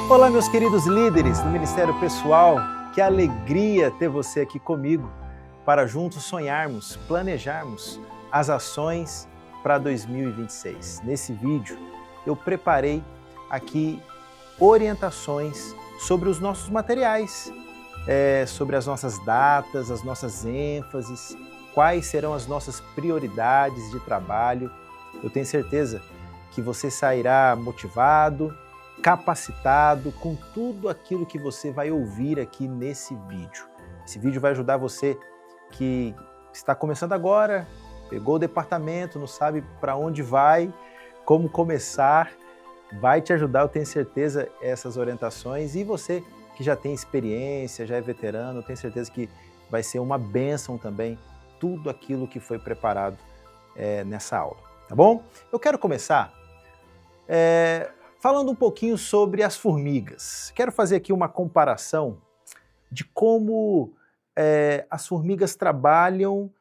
Olá, meus queridos líderes do Ministério Pessoal, que alegria ter você aqui comigo para juntos sonharmos, planejarmos as ações para 2026. Nesse vídeo, eu preparei aqui orientações sobre os nossos materiais, sobre as nossas datas, as nossas ênfases, quais serão as nossas prioridades de trabalho. Eu tenho certeza que você sairá motivado, capacitado com tudo aquilo que você vai ouvir aqui nesse vídeo. Esse vídeo vai ajudar você que está começando agora, pegou o departamento, não sabe para onde vai, como começar, vai te ajudar, eu tenho certeza, essas orientações. E você que já tem experiência, já é veterano, eu tenho certeza que vai ser uma bênção também tudo aquilo que foi preparado nessa aula, tá bom? Eu quero começar falando um pouquinho sobre as formigas. Quero fazer aqui uma comparação de como as formigas trabalham,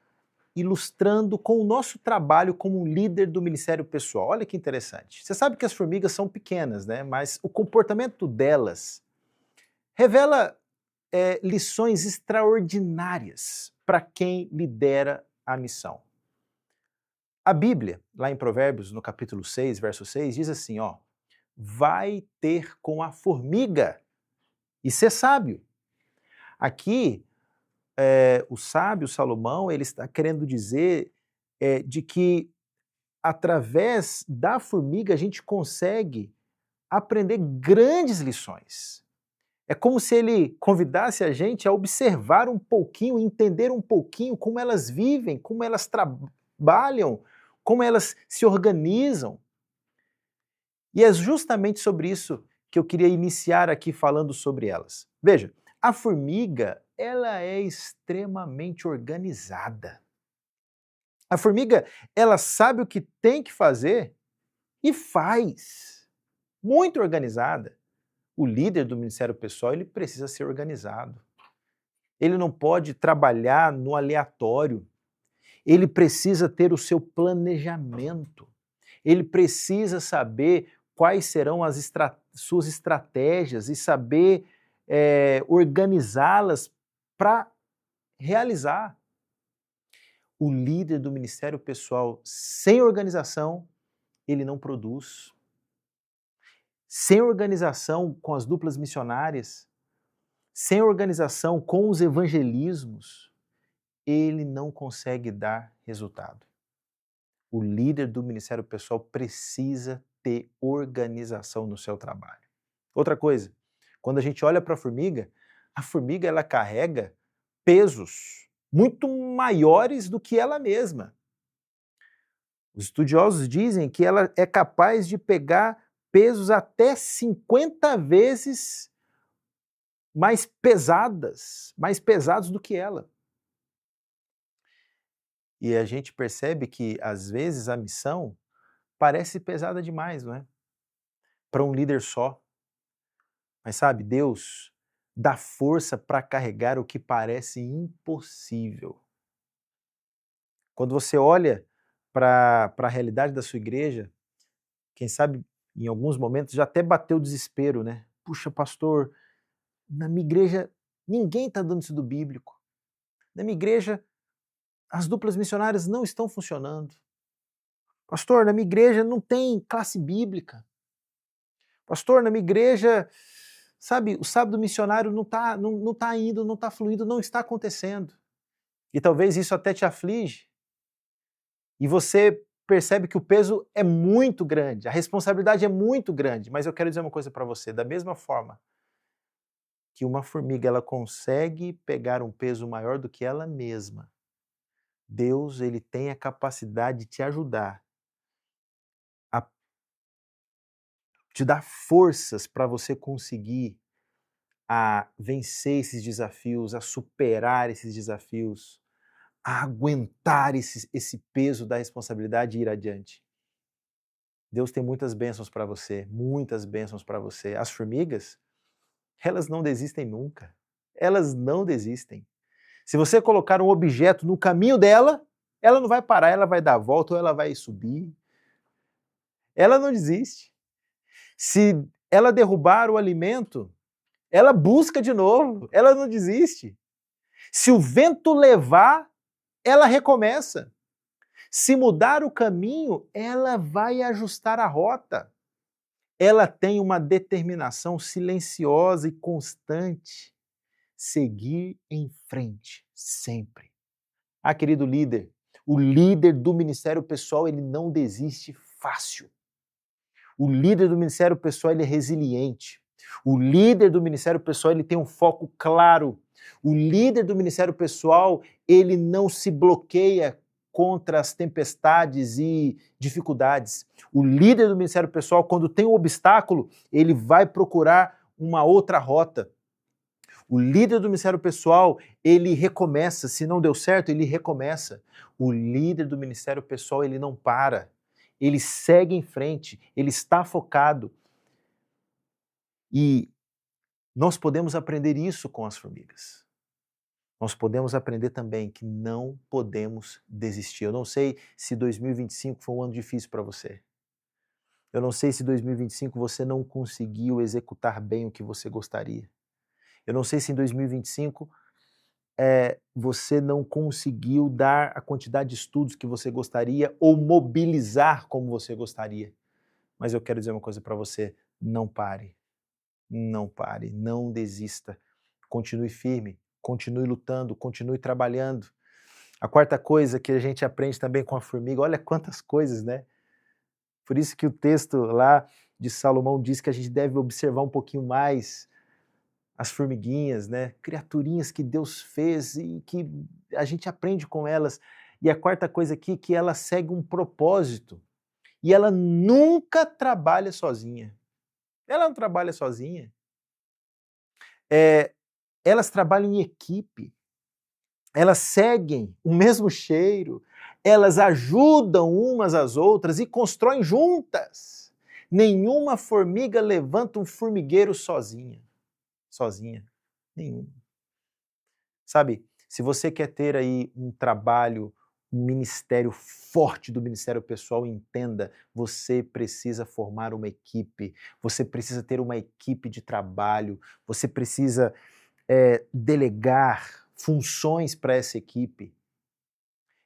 ilustrando com o nosso trabalho como líder do Ministério Pessoal. Olha que interessante. Você sabe que as formigas são pequenas, né? Mas o comportamento delas revela lições extraordinárias para quem lidera a missão. A Bíblia, lá em Provérbios, no capítulo 6, verso 6, diz assim, vai ter com a formiga e ser sábio. Aqui, o sábio Salomão, ele está querendo dizer de que através da formiga a gente consegue aprender grandes lições. É como se ele convidasse a gente a observar um pouquinho, entender um pouquinho como elas vivem, como elas trabalham, como elas se organizam. E é justamente sobre isso que eu queria iniciar aqui falando sobre elas. Veja, a formiga, ela é extremamente organizada. A formiga, ela sabe o que tem que fazer e faz. Muito organizada. O líder do Ministério Pessoal, ele precisa ser organizado. Ele não pode trabalhar no aleatório. Ele precisa ter o seu planejamento. Ele precisa saber quais serão suas estratégias e saber organizá-las para realizar. O líder do Ministério Pessoal sem organização, ele não produz. Sem organização com as duplas missionárias, sem organização com os evangelismos, ele não consegue dar resultado. O líder do Ministério Pessoal precisa ter organização no seu trabalho. Outra coisa, quando a gente olha para a formiga ela carrega pesos muito maiores do que ela mesma. Os estudiosos dizem que ela é capaz de pegar pesos até 50 vezes mais pesados do que ela. E a gente percebe que, às vezes, a missão parece pesada demais, não é? Para um líder só. Mas sabe, Deus dá força para carregar o que parece impossível. Quando você olha para a realidade da sua igreja, quem sabe, em alguns momentos, já até bateu o desespero, né? Puxa, pastor, na minha igreja ninguém está dando estudo bíblico. Na minha igreja as duplas missionárias não estão funcionando. Pastor, na minha igreja não tem classe bíblica. Pastor, na minha igreja, sabe, o sábado missionário não tá indo, não está fluindo, não está acontecendo. E talvez isso até te aflige. E você percebe que o peso é muito grande, a responsabilidade é muito grande. Mas eu quero dizer uma coisa para você, da mesma forma que uma formiga ela consegue pegar um peso maior do que ela mesma, Deus, ele tem a capacidade de te ajudar, a te dar forças para você conseguir a vencer esses desafios, a superar esses desafios, a aguentar esse peso da responsabilidade e ir adiante. Deus tem muitas bênçãos para você, muitas bênçãos para você. As formigas, elas não desistem nunca. Elas não desistem. Se você colocar um objeto no caminho dela, ela não vai parar, ela vai dar a volta ou ela vai subir. Ela não desiste. Se ela derrubar o alimento, ela busca de novo, ela não desiste. Se o vento levar, ela recomeça. Se mudar o caminho, ela vai ajustar a rota. Ela tem uma determinação silenciosa e constante. Seguir em frente, sempre. Ah, querido líder, o líder do ministério pessoal, ele não desiste fácil. O líder do ministério pessoal, ele é resiliente. O líder do ministério pessoal, ele tem um foco claro. O líder do ministério pessoal, ele não se bloqueia contra as tempestades e dificuldades. O líder do ministério pessoal, quando tem um obstáculo, ele vai procurar uma outra rota. O líder do ministério pessoal, ele recomeça. Se não deu certo, ele recomeça. O líder do ministério pessoal, ele não para. Ele segue em frente, ele está focado. E nós podemos aprender isso com as formigas. Nós podemos aprender também que não podemos desistir. Eu não sei se 2025 foi um ano difícil para você. Eu não sei se 2025 você não conseguiu executar bem o que você gostaria. Eu não sei se em 2025 você não conseguiu dar a quantidade de estudos que você gostaria ou mobilizar como você gostaria. Mas eu quero dizer uma coisa para você, não pare, não desista. Continue firme, continue lutando, continue trabalhando. A quarta coisa que a gente aprende também com a formiga, olha quantas coisas, né? Por isso que o texto lá de Salomão diz que a gente deve observar um pouquinho mais as formiguinhas, né? Criaturinhas que Deus fez e que a gente aprende com elas. E a quarta coisa aqui, que ela segue um propósito. E ela nunca trabalha sozinha. Ela não trabalha sozinha. Elas trabalham em equipe. Elas seguem o mesmo cheiro. Elas ajudam umas às outras e constroem juntas. Nenhuma formiga levanta um formigueiro sozinha. Nenhuma. Sabe, se você quer ter aí um trabalho, um ministério forte do ministério pessoal, entenda, você precisa formar uma equipe, você precisa ter uma equipe de trabalho, você precisa delegar funções para essa equipe.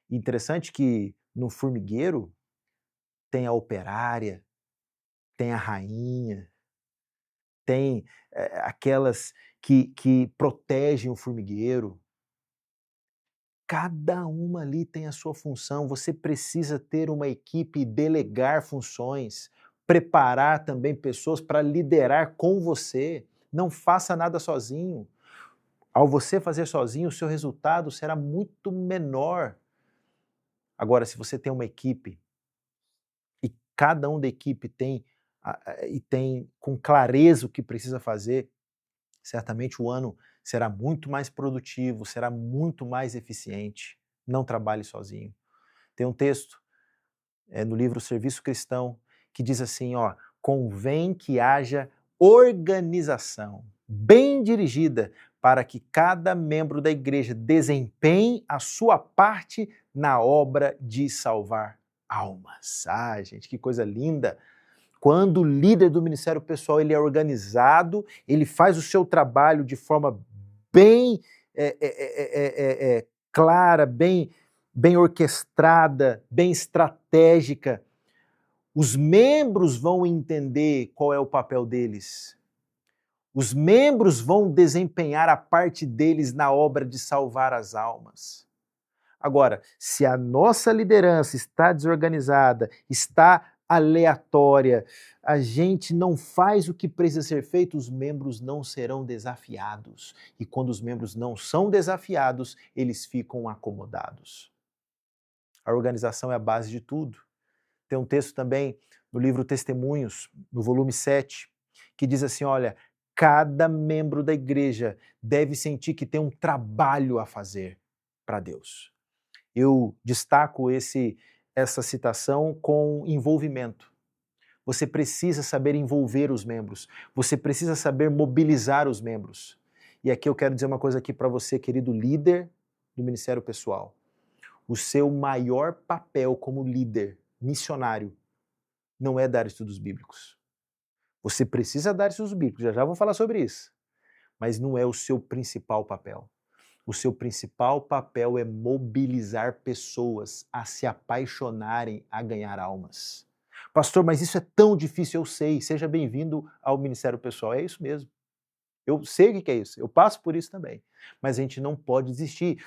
Interessante que no formigueiro tem a operária, tem a rainha, tem aquelas que protegem o formigueiro. Cada uma ali tem a sua função. Você precisa ter uma equipe e delegar funções, preparar também pessoas para liderar com você. Não faça nada sozinho. Ao você fazer sozinho, o seu resultado será muito menor. Agora, se você tem uma equipe e cada um da equipe tem com clareza o que precisa fazer, certamente o ano será muito mais produtivo, será muito mais eficiente. Não trabalhe sozinho. Tem um texto no livro Serviço Cristão que diz assim, ó, convém que haja organização bem dirigida para que cada membro da igreja desempenhe a sua parte na obra de salvar almas. Ah, gente, que coisa linda! Quando o líder do ministério pessoal ele é organizado, ele faz o seu trabalho de forma bem clara, bem orquestrada, bem estratégica, os membros vão entender qual é o papel deles. Os membros vão desempenhar a parte deles na obra de salvar as almas. Agora, se a nossa liderança está desorganizada, está aleatória, a gente não faz o que precisa ser feito, os membros não serão desafiados. E quando os membros não são desafiados, eles ficam acomodados. A organização é a base de tudo. Tem um texto também no livro Testemunhos, no volume 7, que diz assim, olha, cada membro da igreja deve sentir que tem um trabalho a fazer para Deus. Eu destaco essa citação com envolvimento. Você precisa saber envolver os membros. Você precisa saber mobilizar os membros. E aqui eu quero dizer uma coisa aqui para você, querido líder do Ministério Pessoal. O seu maior papel como líder missionário não é dar estudos bíblicos. Você precisa dar estudos bíblicos, já já vou falar sobre isso. Mas não é o seu principal papel. O seu principal papel é mobilizar pessoas a se apaixonarem a ganhar almas. Pastor, mas isso é tão difícil, eu sei. Seja bem-vindo ao Ministério Pessoal. É isso mesmo. Eu sei o que é isso. Eu passo por isso também. Mas a gente não pode desistir.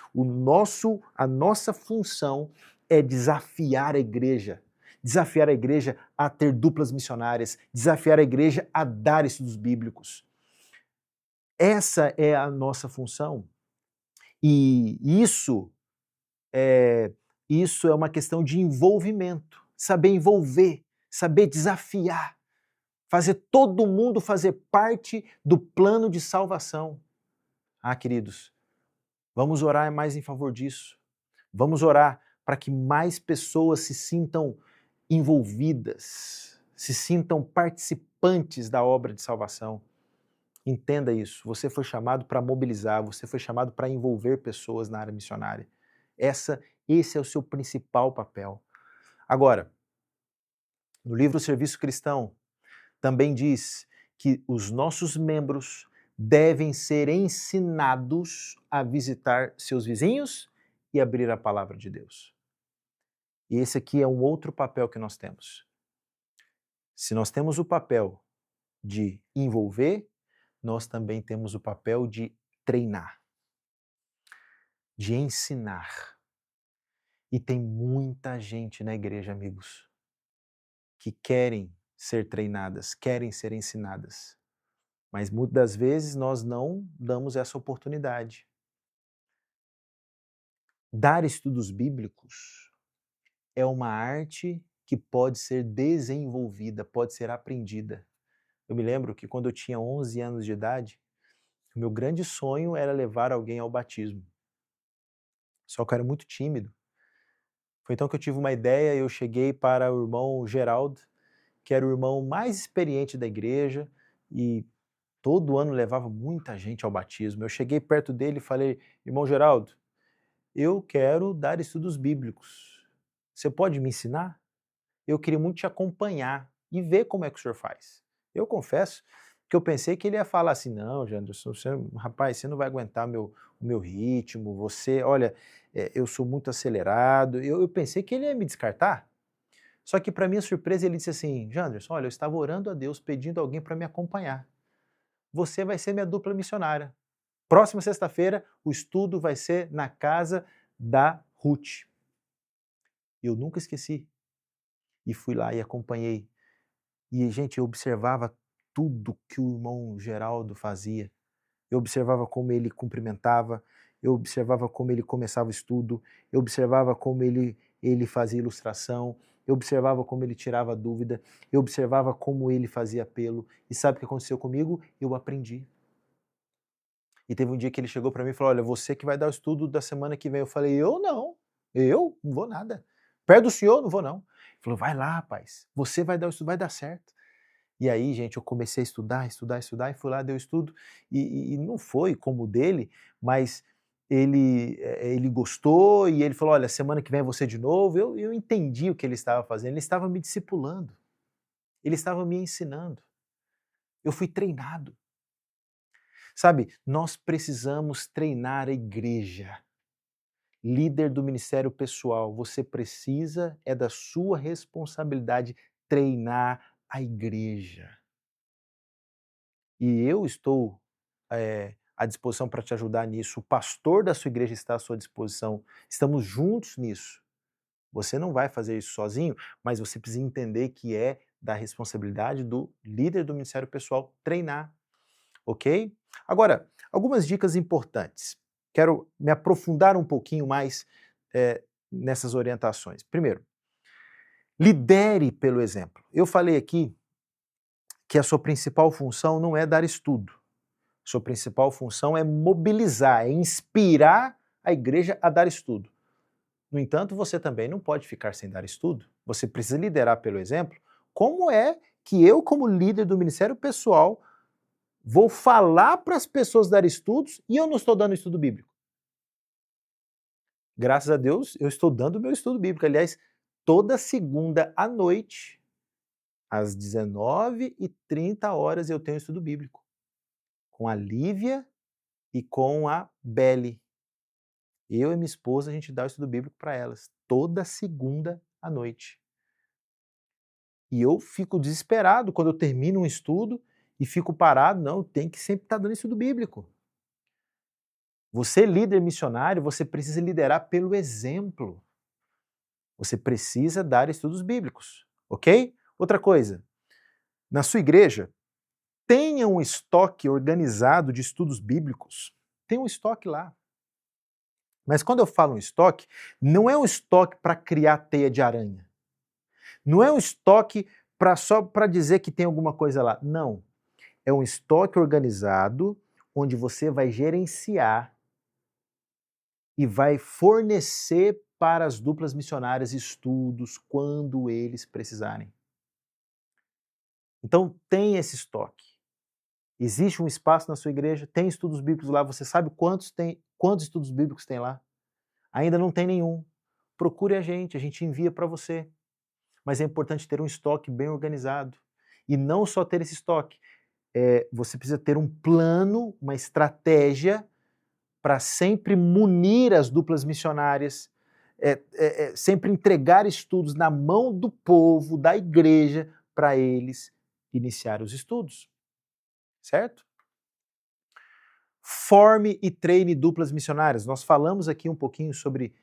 A nossa função é desafiar a igreja. Desafiar a igreja a ter duplas missionárias. Desafiar a igreja a dar estudos bíblicos. Essa é a nossa função. E isso é uma questão de envolvimento, saber envolver, saber desafiar, fazer todo mundo fazer parte do plano de salvação. Ah, queridos, vamos orar mais em favor disso. Vamos orar para que mais pessoas se sintam envolvidas, se sintam participantes da obra de salvação. Entenda isso, você foi chamado para mobilizar, você foi chamado para envolver pessoas na área missionária. Esse é o seu principal papel. Agora, no livro Serviço Cristão, também diz que os nossos membros devem ser ensinados a visitar seus vizinhos e abrir a palavra de Deus. E esse aqui é um outro papel que nós temos. Se nós temos o papel de envolver, nós também temos o papel de treinar, de ensinar. E tem muita gente na igreja, amigos, que querem ser treinadas, querem ser ensinadas. Mas muitas das vezes nós não damos essa oportunidade. Dar estudos bíblicos é uma arte que pode ser desenvolvida, pode ser aprendida. Eu me lembro que quando eu tinha 11 anos de idade, o meu grande sonho era levar alguém ao batismo. Só que eu era muito tímido. Foi então que eu tive uma ideia, eu cheguei para o irmão Geraldo, que era o irmão mais experiente da igreja e todo ano levava muita gente ao batismo. Eu cheguei perto dele e falei, irmão Geraldo, eu quero dar estudos bíblicos. Você pode me ensinar? Eu queria muito te acompanhar e ver como é que o senhor faz. Eu confesso que eu pensei que ele ia falar assim, não, Janderson, rapaz, você não vai aguentar o meu ritmo, olha, eu sou muito acelerado. Eu pensei que ele ia me descartar. Só que, para minha surpresa, ele disse assim, Janderson, olha, eu estava orando a Deus, pedindo alguém para me acompanhar. Você vai ser minha dupla missionária. Próxima sexta-feira, o estudo vai ser na casa da Ruth. Eu nunca esqueci. E fui lá e acompanhei. E, gente, eu observava tudo que o irmão Geraldo fazia. Eu observava como ele cumprimentava, eu observava como ele começava o estudo, eu observava como ele fazia ilustração, eu observava como ele tirava dúvida, eu observava como ele fazia apelo. E sabe o que aconteceu comigo? Eu aprendi. E teve um dia que ele chegou para mim e falou, olha, você que vai dar o estudo da semana que vem. Eu falei, eu não vou nada. Perto do senhor, não vou não. Ele falou, vai lá, rapaz, você vai dar o estudo, vai dar certo. E aí, gente, eu comecei a estudar, e fui lá, dei o estudo, e não foi como o dele, mas ele gostou, e ele falou, olha, semana que vem é você de novo. Eu entendi o que ele estava fazendo, ele estava me discipulando, ele estava me ensinando. Eu fui treinado. Sabe, nós precisamos treinar a igreja. Líder do ministério pessoal, você precisa, é da sua responsabilidade treinar a igreja. E eu estou à disposição para te ajudar nisso. O pastor da sua igreja está à sua disposição. Estamos juntos nisso. Você não vai fazer isso sozinho, mas você precisa entender que é da responsabilidade do líder do ministério pessoal treinar, ok? Agora, algumas dicas importantes. Quero me aprofundar um pouquinho mais nessas orientações. Primeiro, lidere pelo exemplo. Eu falei aqui que a sua principal função não é dar estudo. Sua principal função é mobilizar, é inspirar a igreja a dar estudo. No entanto, você também não pode ficar sem dar estudo. Você precisa liderar pelo exemplo. Como é que eu, como líder do ministério pessoal, vou falar para as pessoas dar estudos e eu não estou dando estudo bíblico? Graças a Deus, eu estou dando o meu estudo bíblico. Aliás, toda segunda à noite, às 19h30 eu tenho estudo bíblico, com a Lívia e com a Belle. Eu e minha esposa, a gente dá o estudo bíblico para elas, toda segunda à noite. E eu fico desesperado quando eu termino um estudo e fico parado. Não, tem que sempre estar dando estudo bíblico. Você, líder missionário, você precisa liderar pelo exemplo. Você precisa dar estudos bíblicos, ok? Outra coisa, na sua igreja, tenha um estoque organizado de estudos bíblicos. Tem um estoque lá. Mas quando eu falo um estoque, não é um estoque para criar teia de aranha. Não é um estoque só para dizer que tem alguma coisa lá. Não. É um estoque organizado onde você vai gerenciar e vai fornecer para as duplas missionárias estudos quando eles precisarem. Então tem esse estoque. Existe um espaço na sua igreja, tem estudos bíblicos lá, você sabe quantos estudos bíblicos tem lá? Ainda não tem nenhum. Procure a gente envia para você. Mas é importante ter um estoque bem organizado. E não só ter esse estoque, você precisa ter um plano, uma estratégia para sempre munir as duplas missionárias, sempre entregar estudos na mão do povo, da igreja, para eles iniciar os estudos. Certo? Forme e treine duplas missionárias. Nós falamos aqui um pouquinho sobre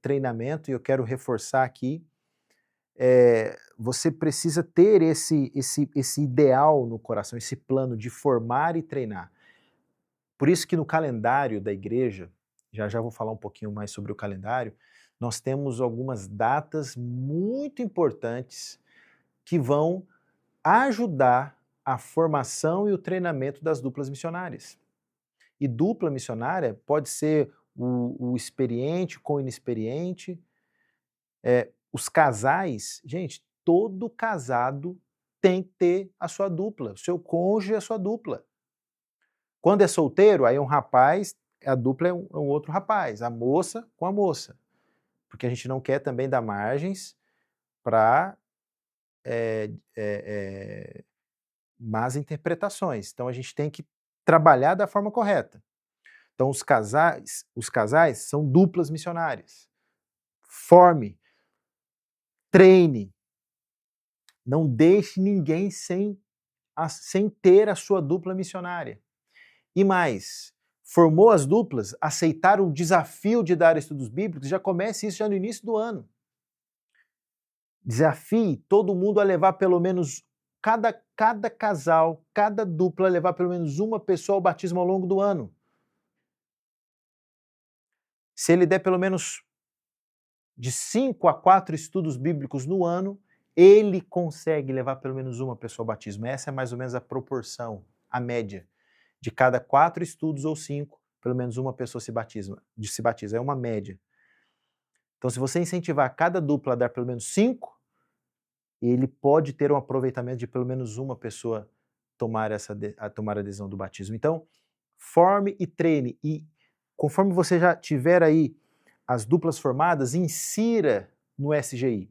treinamento e eu quero reforçar aqui. Você precisa ter esse ideal no coração, esse plano de formar e treinar. Por isso que no calendário da igreja, já vou falar um pouquinho mais sobre o calendário, nós temos algumas datas muito importantes que vão ajudar a formação e o treinamento das duplas missionárias. E dupla missionária pode ser o experiente com o inexperiente. Os casais, gente, todo casado tem que ter a sua dupla, o seu cônjuge é a sua dupla. Quando é solteiro, aí é um rapaz, a dupla é um outro rapaz, a moça com a moça. Porque a gente não quer também dar margens para más interpretações. Então a gente tem que trabalhar da forma correta. Então os casais são duplas missionárias. Forme, treine, não deixe ninguém sem ter a sua dupla missionária. E mais, formou as duplas, aceitaram o desafio de dar estudos bíblicos, já comece isso já no início do ano. Desafie todo mundo a levar pelo menos, cada casal, cada dupla, a levar pelo menos uma pessoa ao batismo ao longo do ano. Se ele der pelo menos de 5 a 4 estudos bíblicos no ano, ele consegue levar pelo menos uma pessoa ao batismo. Essa é mais ou menos a proporção, a média. De cada 4 estudos ou 5, pelo menos uma pessoa se batiza. É uma média. Então, se você incentivar cada dupla a dar pelo menos 5, ele pode ter um aproveitamento de pelo menos uma pessoa tomar a adesão do batismo. Então, forme e treine. E conforme você já tiver aí as duplas formadas, insira no SGI,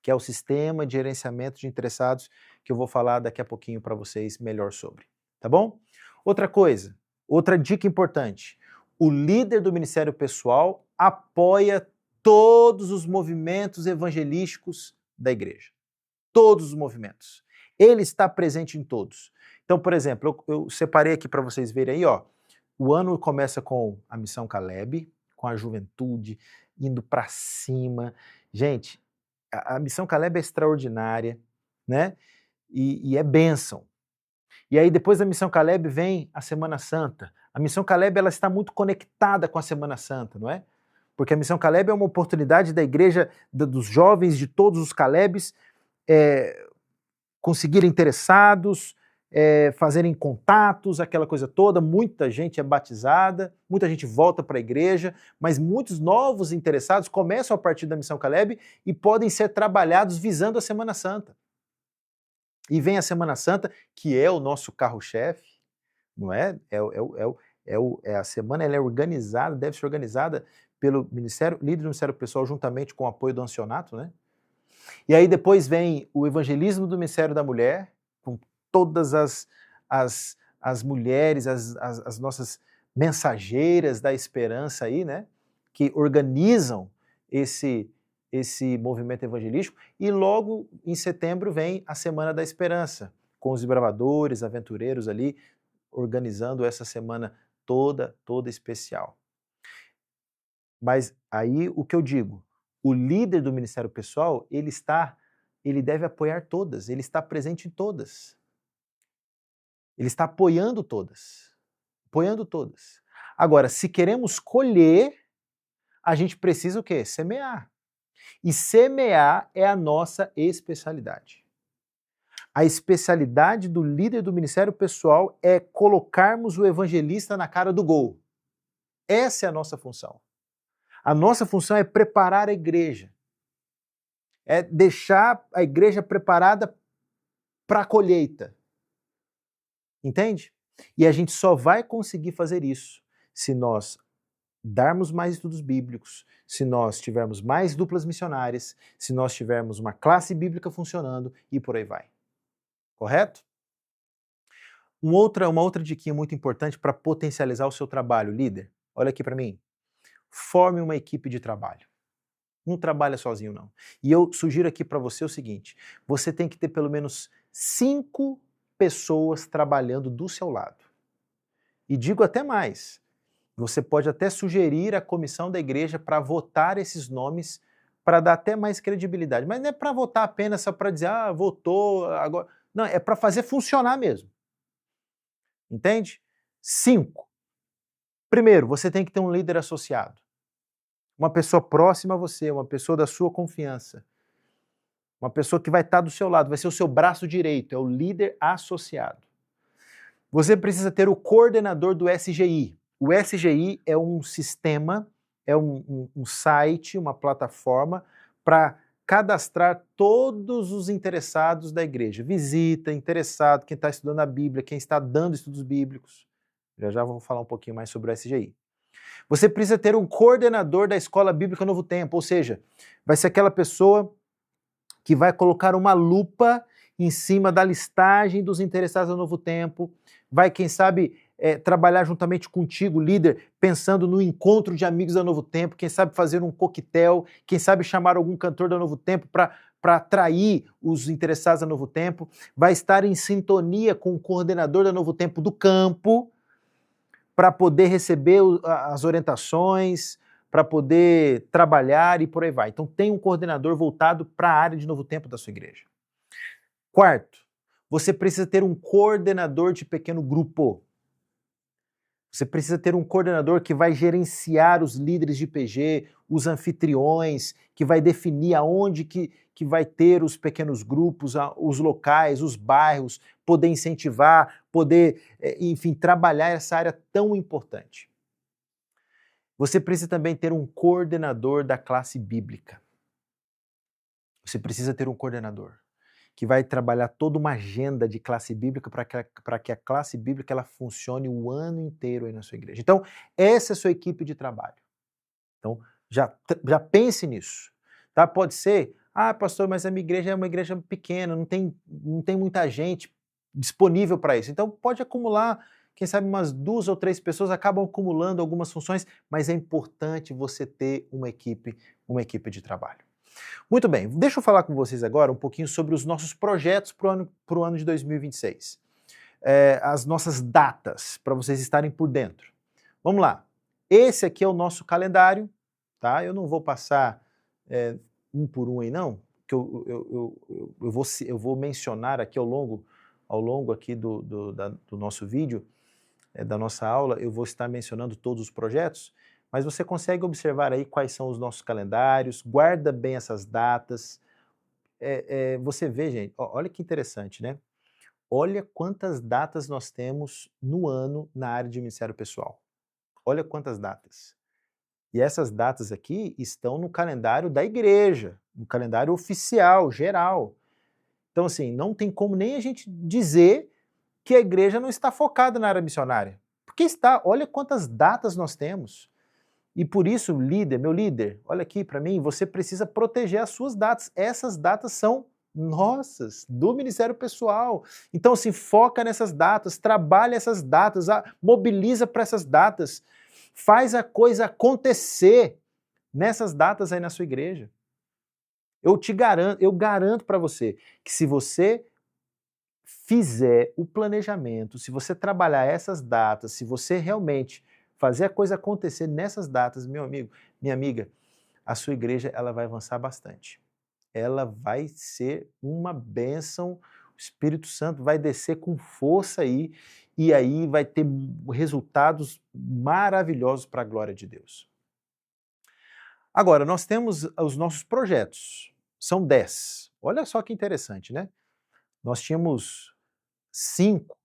que é o Sistema de Gerenciamento de Interessados, que eu vou falar daqui a pouquinho para vocês melhor sobre. Tá bom? Outra coisa, outra dica importante. O líder do Ministério Pessoal apoia todos os movimentos evangelísticos da igreja. Todos os movimentos. Ele está presente em todos. Então, por exemplo, eu separei aqui para vocês verem aí, ó. O ano começa com a Missão Caleb, com a juventude, indo para cima. Gente, a Missão Caleb é extraordinária, né? E é bênção. E aí depois da Missão Caleb vem a Semana Santa. A Missão Caleb ela está muito conectada com a Semana Santa, não é? Porque a Missão Caleb é uma oportunidade da igreja, dos jovens de todos os Calebes, conseguirem interessados, fazerem contatos, aquela coisa toda. Muita gente é batizada, muita gente volta para a igreja, mas muitos novos interessados começam a partir da Missão Caleb e podem ser trabalhados visando a Semana Santa. E vem a Semana Santa, que é o nosso carro-chefe, não é? A semana ela é organizada, deve ser organizada pelo líder do Ministério Pessoal, juntamente com o apoio do Ancionato, né? E aí depois vem o evangelismo do Ministério da Mulher, com todas as mulheres, as nossas mensageiras da esperança aí, né? Que organizam esse movimento evangelístico. E logo em setembro vem a Semana da Esperança, com os desbravadores, aventureiros ali, organizando essa semana toda especial. Mas aí o que eu digo, o líder do ministério pessoal, ele deve apoiar todas, ele está presente em todas. Ele está apoiando todas. Apoiando todas. Agora, se queremos colher, a gente precisa o quê? Semear. E semear é a nossa especialidade. A especialidade do líder do ministério pessoal é colocarmos o evangelista na cara do gol. Essa é a nossa função. A nossa função é preparar a igreja. É deixar a igreja preparada para a colheita. Entende? E a gente só vai conseguir fazer isso se nós darmos mais estudos bíblicos, se nós tivermos mais duplas missionárias, se nós tivermos uma classe bíblica funcionando e por aí vai. Correto? Uma outra diquinha muito importante para potencializar o seu trabalho, líder. Olha aqui para mim. Forme uma equipe de trabalho. Não trabalha sozinho, não. E eu sugiro aqui para você o seguinte, você tem que ter pelo menos 5 pessoas trabalhando do seu lado. E digo até mais, você pode até sugerir à comissão da igreja para votar esses nomes para dar até mais credibilidade. Mas não é para votar apenas só para dizer, votou, agora... Não, é para fazer funcionar mesmo. Entende? 5. Primeiro, você tem que ter um líder associado. Uma pessoa próxima a você, uma pessoa da sua confiança. Uma pessoa que vai estar do seu lado, vai ser o seu braço direito, é o líder associado. Você precisa ter o coordenador do SGI. O SGI é um sistema, é um site, uma plataforma para cadastrar todos os interessados da igreja. Visita, interessado, quem está estudando a Bíblia, quem está dando estudos bíblicos. Já vou falar um pouquinho mais sobre o SGI. Você precisa ter um coordenador da Escola Bíblica Novo Tempo, ou seja, vai ser aquela pessoa que vai colocar uma lupa em cima da listagem dos interessados no Novo Tempo, vai, quem sabe, trabalhar juntamente contigo, líder, pensando no encontro de amigos da Novo Tempo, quem sabe fazer um coquetel, quem sabe chamar algum cantor da Novo Tempo para atrair os interessados da Novo Tempo, vai estar em sintonia com o coordenador da Novo Tempo do campo, para poder receber as orientações, para poder trabalhar e por aí vai. Então tem um coordenador voltado para a área de Novo Tempo da sua igreja. Quarto, você precisa ter um coordenador de pequeno grupo. Você precisa ter um coordenador que vai gerenciar os líderes de PG, os anfitriões, que vai definir aonde que vai ter os pequenos grupos, os locais, os bairros, poder incentivar, poder, enfim, trabalhar essa área tão importante. Você precisa também ter um coordenador da classe bíblica. Você precisa ter um coordenador que vai trabalhar toda uma agenda de classe bíblica para que a classe bíblica ela funcione o ano inteiro aí na sua igreja. Então, essa é a sua equipe de trabalho. Então, já pense nisso. Tá? Pode ser, pastor, mas a minha igreja é uma igreja pequena, não tem muita gente disponível para isso. Então, pode acumular, quem sabe umas 2 ou 3 pessoas acabam acumulando algumas funções, mas é importante você ter uma equipe de trabalho. Muito bem, deixa eu falar com vocês agora um pouquinho sobre os nossos projetos para o ano de 2026. As nossas datas, para vocês estarem por dentro. Vamos lá. Esse aqui é o nosso calendário, tá? Eu não vou passar um por um aí não, que eu vou mencionar aqui ao longo aqui do nosso vídeo, da nossa aula, eu vou estar mencionando todos os projetos, mas você consegue observar aí quais são os nossos calendários, guarda bem essas datas. Você vê, gente, olha que interessante, né? Olha quantas datas nós temos no ano na área de ministério pessoal. Olha quantas datas. E essas datas aqui estão no calendário da igreja, no calendário oficial, geral. Então, assim, não tem como nem a gente dizer que a igreja não está focada na área missionária. Porque está, olha quantas datas nós temos. E por isso, líder, meu líder, olha aqui para mim, você precisa proteger as suas datas. Essas datas são nossas, do Ministério Pessoal. Então, assim, foca nessas datas, trabalha essas datas, mobiliza para essas datas, faz a coisa acontecer nessas datas aí na sua igreja. Eu garanto para você que se você fizer o planejamento, se você trabalhar essas datas, se você realmente fazer a coisa acontecer nessas datas, meu amigo, minha amiga, a sua igreja ela vai avançar bastante. Ela vai ser uma bênção, o Espírito Santo vai descer com força aí, e aí vai ter resultados maravilhosos para a glória de Deus. Agora, nós temos os nossos projetos, são 10. Olha só que interessante, né? Nós tínhamos 5,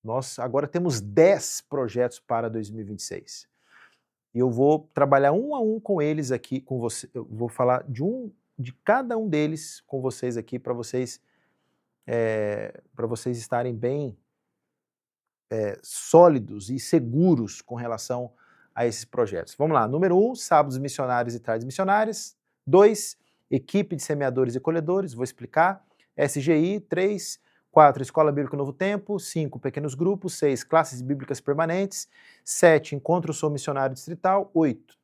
nós agora temos 10 projetos para 2026. E eu vou trabalhar um a um com eles aqui, com você. Eu vou falar de cada um deles com vocês aqui para vocês estarem bem sólidos e seguros com relação a esses projetos. Vamos lá. Número 1, sábados missionários e tardes missionárias. 2, equipe de semeadores e colhedores, vou explicar. SGI. 3, 4, Escola Bíblica Novo Tempo. 5, pequenos grupos. 6, classes bíblicas permanentes. 7, encontro Sou Missionário Distrital. 8,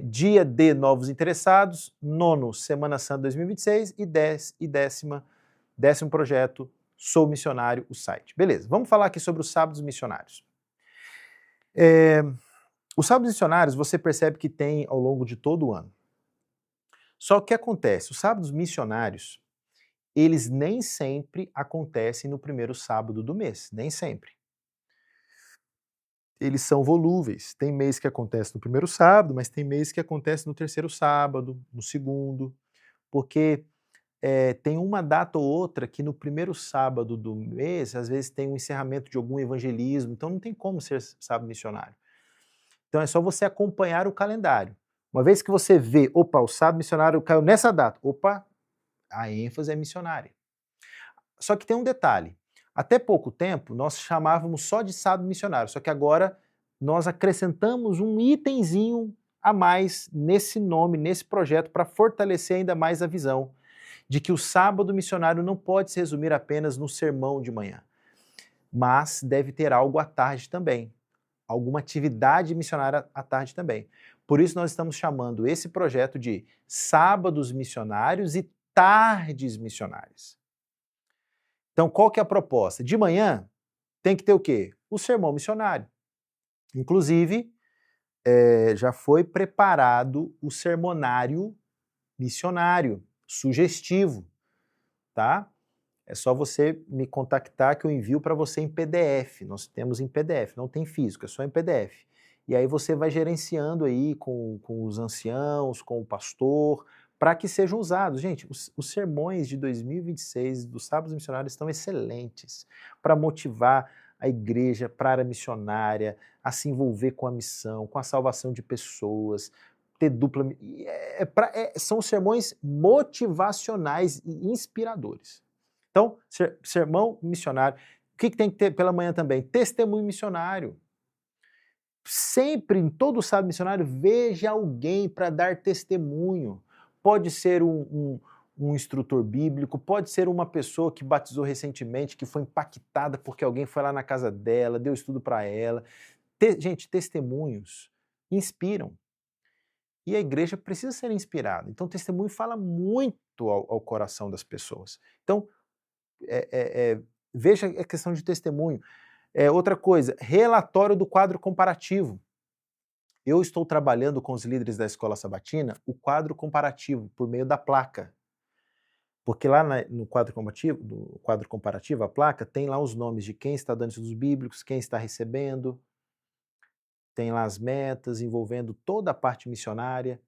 dia de novos interessados. 9, Semana Santa 2026. E 10º projeto, Sou Missionário, o site. Beleza, vamos falar aqui sobre os sábados missionários. Os sábados missionários você percebe que tem ao longo de todo o ano. Só que o que acontece? Os sábados missionários, eles nem sempre acontecem no primeiro sábado do mês, nem sempre. Eles são volúveis. Tem mês que acontece no primeiro sábado, mas tem mês que acontece no terceiro sábado, no segundo, porque tem uma data ou outra que no primeiro sábado do mês, às vezes tem um encerramento de algum evangelismo, então não tem como ser sábado missionário. Então é só você acompanhar o calendário. Uma vez que você vê, opa, o sábado missionário caiu nessa data, opa, a ênfase é missionária. Só que tem um detalhe, até pouco tempo nós chamávamos só de sábado missionário, só que agora nós acrescentamos um itemzinho a mais nesse nome, nesse projeto, para fortalecer ainda mais a visão de que o sábado missionário não pode se resumir apenas no sermão de manhã, mas deve ter algo à tarde também, alguma atividade missionária à tarde também. Por isso nós estamos chamando esse projeto de sábados missionários e tardes missionárias. Então qual que é a proposta? De manhã tem que ter o quê? O sermão missionário. Inclusive, já foi preparado o sermonário missionário, sugestivo, tá? É só você me contactar que eu envio para você em PDF. Nós temos em PDF, não tem físico, é só em PDF. E aí você vai gerenciando aí com os anciãos, com o pastor, para que sejam usados. Gente, os sermões de 2026 dos sábados missionários estão excelentes para motivar a igreja para a área missionária, a se envolver com a missão, com a salvação de pessoas, ter dupla... são sermões motivacionais e inspiradores. Então, sermão missionário. O que tem que ter pela manhã também? Testemunho missionário. Sempre, em todo sábado missionário, veja alguém para dar testemunho. Pode ser um instrutor bíblico, pode ser uma pessoa que batizou recentemente, que foi impactada porque alguém foi lá na casa dela, deu estudo para ela. Gente, testemunhos inspiram. E a igreja precisa ser inspirada. Então, o testemunho fala muito ao coração das pessoas. Então, veja a questão de testemunho. Outra coisa, relatório do quadro comparativo. Eu estou trabalhando com os líderes da Escola Sabatina o quadro comparativo por meio da placa. Porque lá no quadro comparativo, a placa, tem lá os nomes de quem está dando estudos bíblicos, quem está recebendo, tem lá as metas envolvendo toda a parte missionária.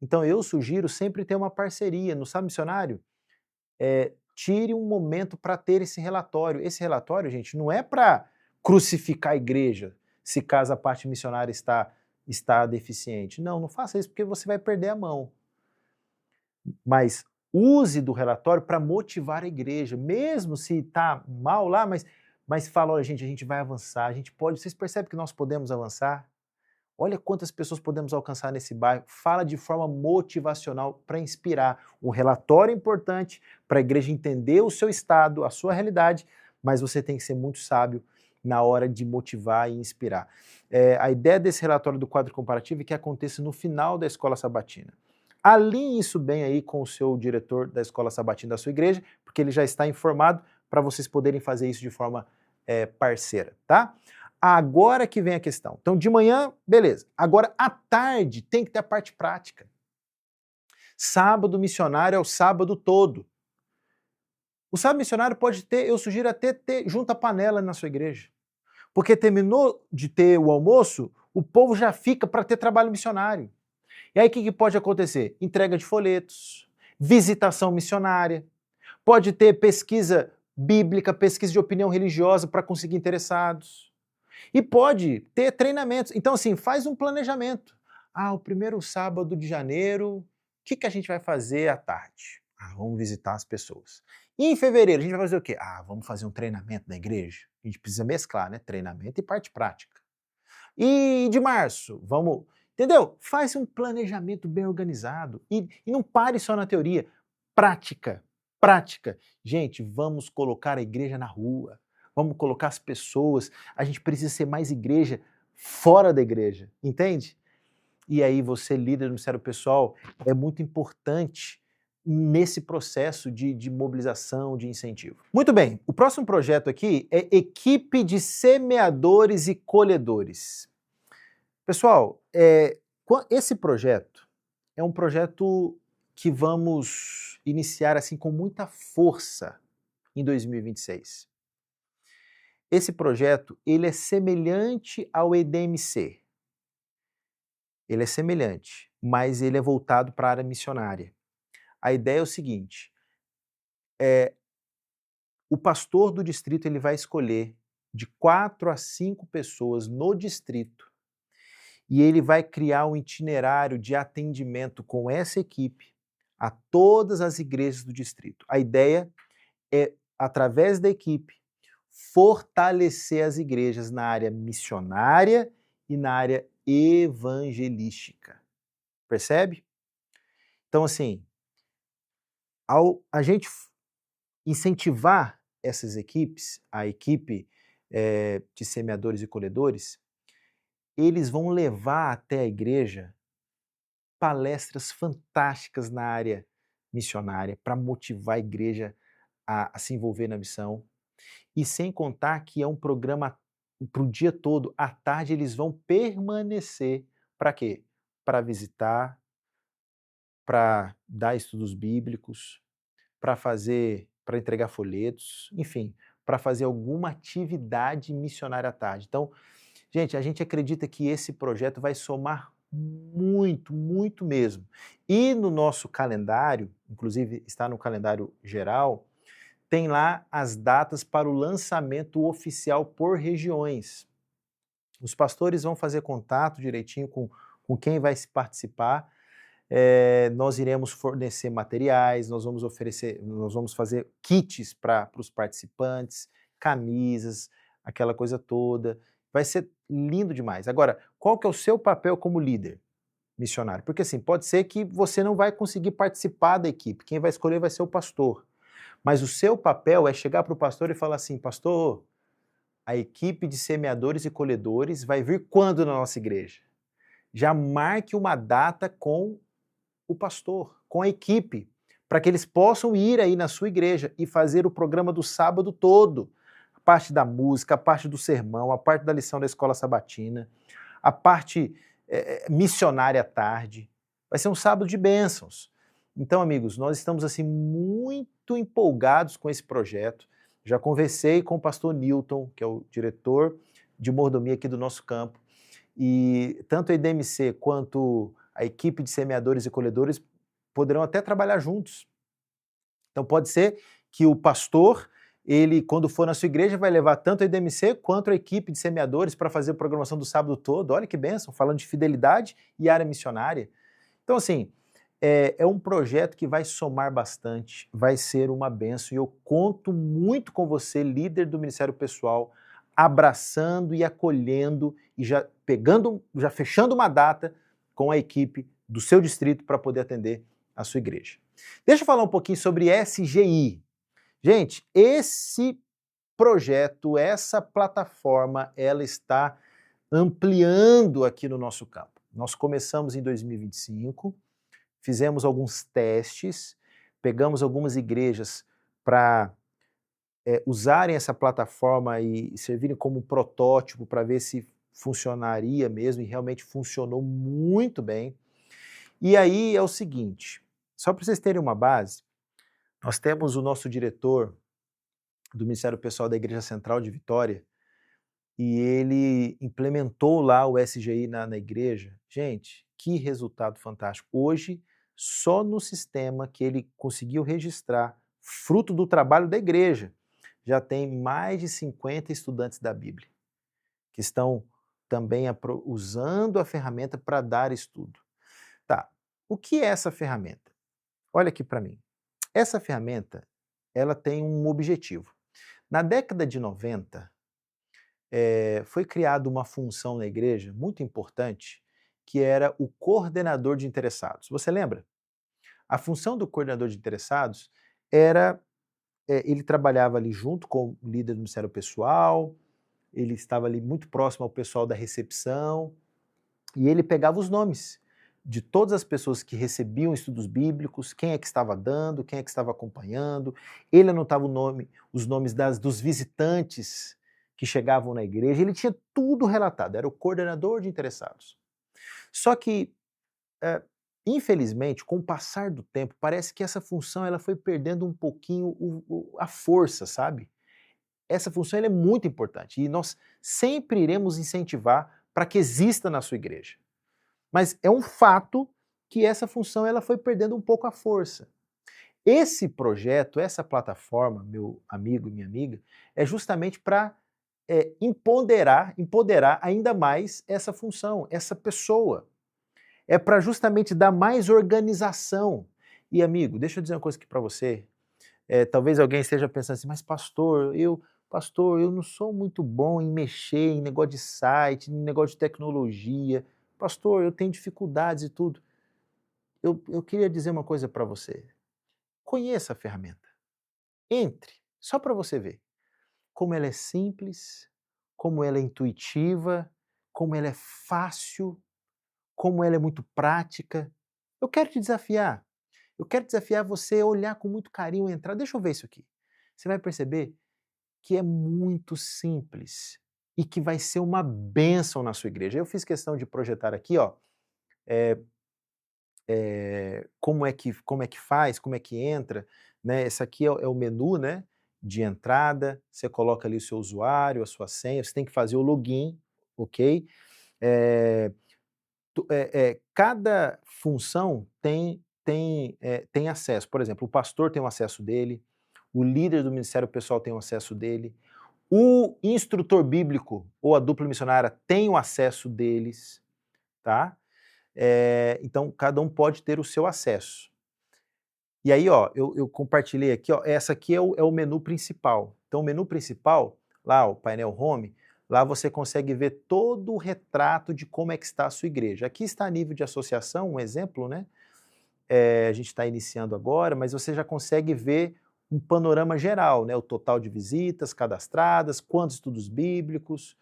Então eu sugiro sempre ter uma parceria. No Sábado Missionário, tire um momento para ter esse relatório. Esse relatório, gente, não é para crucificar a igreja se caso a parte missionária está deficiente. Não faça isso porque você vai perder a mão. Mas use do relatório para motivar a igreja, mesmo se está mal lá, mas fala, olha gente, a gente vai avançar, a gente pode, vocês percebem que nós podemos avançar? Olha quantas pessoas podemos alcançar nesse bairro. Fala de forma motivacional para inspirar. Um relatório importante para a igreja entender o seu estado, a sua realidade, mas você tem que ser muito sábio na hora de motivar e inspirar. A ideia desse relatório do quadro comparativo é que aconteça no final da escola sabatina. Alinhe isso bem aí com o seu diretor da escola sabatina da sua igreja, porque ele já está informado para vocês poderem fazer isso de forma parceira, tá? Agora que vem a questão. Então, de manhã, beleza. Agora, à tarde, tem que ter a parte prática. Sábado missionário é o sábado todo. O sábado missionário pode ter, eu sugiro até ter junta panela na sua igreja. Porque terminou de ter o almoço, o povo já fica para ter trabalho missionário. E aí o que pode acontecer? Entrega de folhetos, visitação missionária, pode ter pesquisa bíblica, pesquisa de opinião religiosa para conseguir interessados. E pode ter treinamentos. Então, assim, faz um planejamento. O primeiro sábado de janeiro, o que a gente vai fazer à tarde? Vamos visitar as pessoas. E em fevereiro, a gente vai fazer o quê? Vamos fazer um treinamento na igreja. A gente precisa mesclar, né? Treinamento e parte prática. E de março, vamos... Entendeu? Faz um planejamento bem organizado. E não pare só na teoria. Prática. Prática. Gente, vamos colocar a igreja na rua. Vamos colocar as pessoas. A gente precisa ser mais igreja fora da igreja. Entende? E aí você, líder do Ministério Pessoal, é muito importante nesse processo de mobilização, de incentivo. Muito bem, o próximo projeto aqui é Equipe de Semeadores e Colhedores. Pessoal, esse projeto é um projeto que vamos iniciar assim com muita força em 2026. Esse projeto, ele é semelhante ao EDMC. Ele é semelhante, mas ele é voltado para a área missionária. A ideia é o seguinte, o pastor do distrito ele vai escolher de 4 a 5 pessoas no distrito e ele vai criar um itinerário de atendimento com essa equipe a todas as igrejas do distrito. A ideia é, através da equipe, fortalecer as igrejas na área missionária e na área evangelística. Percebe? Então, assim, ao a gente incentivar essas equipes, a equipe de semeadores e colhedores, eles vão levar até a igreja palestras fantásticas na área missionária para motivar a igreja a se envolver na missão. E sem contar que é um programa para o dia todo. À tarde eles vão permanecer para quê? Para visitar, para dar estudos bíblicos, para entregar folhetos, enfim, para fazer alguma atividade missionária à tarde. Então, gente, a gente acredita que esse projeto vai somar muito, muito mesmo. E no nosso calendário, inclusive está no calendário geral, tem lá as datas para o lançamento oficial por regiões. Os pastores vão fazer contato direitinho com quem vai participar. Nós iremos fornecer materiais, nós vamos fazer kits para os participantes, camisas, aquela coisa toda. Vai ser lindo demais. Agora, qual que é o seu papel como líder missionário? Porque assim, pode ser que você não vai conseguir participar da equipe, quem vai escolher vai ser o pastor. Mas o seu papel é chegar para o pastor e falar assim, pastor, a equipe de semeadores e colhedores vai vir quando na nossa igreja? Já marque uma data com o pastor, com a equipe, para que eles possam ir aí na sua igreja e fazer o programa do sábado todo. A parte da música, a parte do sermão, a parte da lição da escola sabatina, a parte missionária à tarde. Vai ser um sábado de bênçãos. Então, amigos, nós estamos assim muito empolgados com esse projeto. Já conversei com o pastor Newton, que é o diretor de mordomia aqui do nosso campo, e tanto a EDMC quanto a equipe de semeadores e colhedores poderão até trabalhar juntos. Então pode ser que o pastor, ele quando for na sua igreja vai levar tanto a EDMC quanto a equipe de semeadores para fazer a programação do sábado todo. Olha que bênção, falando de fidelidade e área missionária. Então assim, é um projeto que vai somar bastante, vai ser uma bênção e eu conto muito com você, líder do Ministério Pessoal, abraçando e acolhendo e já fechando uma data com a equipe do seu distrito para poder atender a sua igreja. Deixa eu falar um pouquinho sobre SGI. Gente, esse projeto, essa plataforma, ela está ampliando aqui no nosso campo. Nós começamos em 2025, fizemos alguns testes, pegamos algumas igrejas para usarem essa plataforma e servirem como protótipo para ver se funcionaria mesmo, e realmente funcionou muito bem. E aí é o seguinte, só para vocês terem uma base, nós temos o nosso diretor do Ministério Pessoal da Igreja Central de Vitória, e ele implementou lá o SGI na igreja. Gente, que resultado fantástico. Hoje, só no sistema que ele conseguiu registrar, fruto do trabalho da igreja, já tem mais de 50 estudantes da Bíblia, que estão também usando a ferramenta para dar estudo. Tá, o que é essa ferramenta? Olha aqui para mim. Essa ferramenta, ela tem um objetivo. Na década de 90, foi criada uma função na igreja muito importante, que era o coordenador de interessados. Você lembra? A função do coordenador de interessados era, ele trabalhava ali junto com o líder do ministério pessoal, ele estava ali muito próximo ao pessoal da recepção, e ele pegava os nomes de todas as pessoas que recebiam estudos bíblicos, quem é que estava dando, quem é que estava acompanhando, ele anotava os nomes dos visitantes que chegavam na igreja, ele tinha tudo relatado, era o coordenador de interessados. Só que, infelizmente, com o passar do tempo, parece que essa função ela foi perdendo um pouquinho a força, sabe? Essa função ela é muito importante e nós sempre iremos incentivar para que exista na sua igreja. Mas é um fato que essa função ela foi perdendo um pouco a força. Esse projeto, essa plataforma, meu amigo e minha amiga, é justamente para empoderar ainda mais essa função, essa pessoa. É para justamente dar mais organização. E amigo, deixa eu dizer uma coisa aqui para você. Talvez alguém esteja pensando assim, mas pastor, eu não sou muito bom em mexer em negócio de site, em negócio de tecnologia. Pastor, eu tenho dificuldades e tudo. Eu queria dizer uma coisa para você. Conheça a ferramenta. Entre, só para você ver como ela é simples, como ela é intuitiva, como ela é fácil, como ela é muito prática. Eu quero te desafiar. Eu quero desafiar você a olhar com muito carinho e entrar. Deixa eu ver isso aqui. Você vai perceber que é muito simples e que vai ser uma bênção na sua igreja. Eu fiz questão de projetar aqui, ó, como é que faz, como é que entra, né? Esse aqui é o menu, né, de entrada, você coloca ali o seu usuário, a sua senha, você tem que fazer o login, ok? Cada função tem acesso. Por exemplo, o pastor tem o acesso dele, o líder do ministério pessoal tem o acesso dele, o instrutor bíblico ou a dupla missionária tem o acesso deles, tá? Então, cada um pode ter o seu acesso. E aí, ó, eu compartilhei aqui, ó, essa aqui é o menu principal. Então, o menu principal, lá, o painel home, lá você consegue ver todo o retrato de como é que está a sua igreja. Aqui está a nível de associação, um exemplo, né? A gente está iniciando agora, mas você já consegue ver um panorama geral, né? O total de visitas cadastradas, quantos estudos bíblicos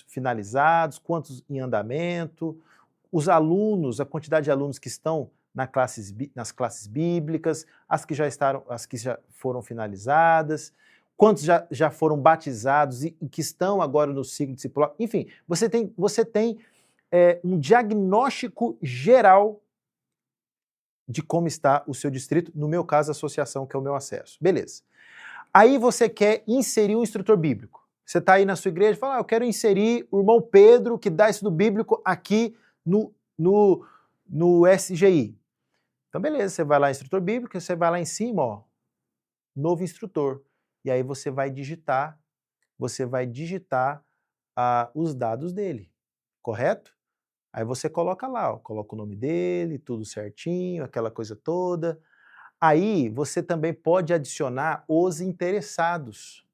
finalizados, quantos em andamento, os alunos, a quantidade de alunos que estão nas classes bíblicas, as que já foram finalizadas, quantos já foram batizados e que estão agora no ciclo discipular. Enfim, você tem um diagnóstico geral de como está o seu distrito, no meu caso, a associação, que é o meu acesso. Beleza. Aí você quer inserir um instrutor bíblico. Você está aí na sua igreja e fala, eu quero inserir o irmão Pedro, que dá estudo bíblico aqui no SGI. Então, beleza, você vai lá, instrutor bíblico, você vai lá em cima, ó, novo instrutor. E aí você vai digitar os dados dele, correto? Aí você coloca lá, ó, coloca o nome dele, tudo certinho, aquela coisa toda. Aí você também pode adicionar os interessados.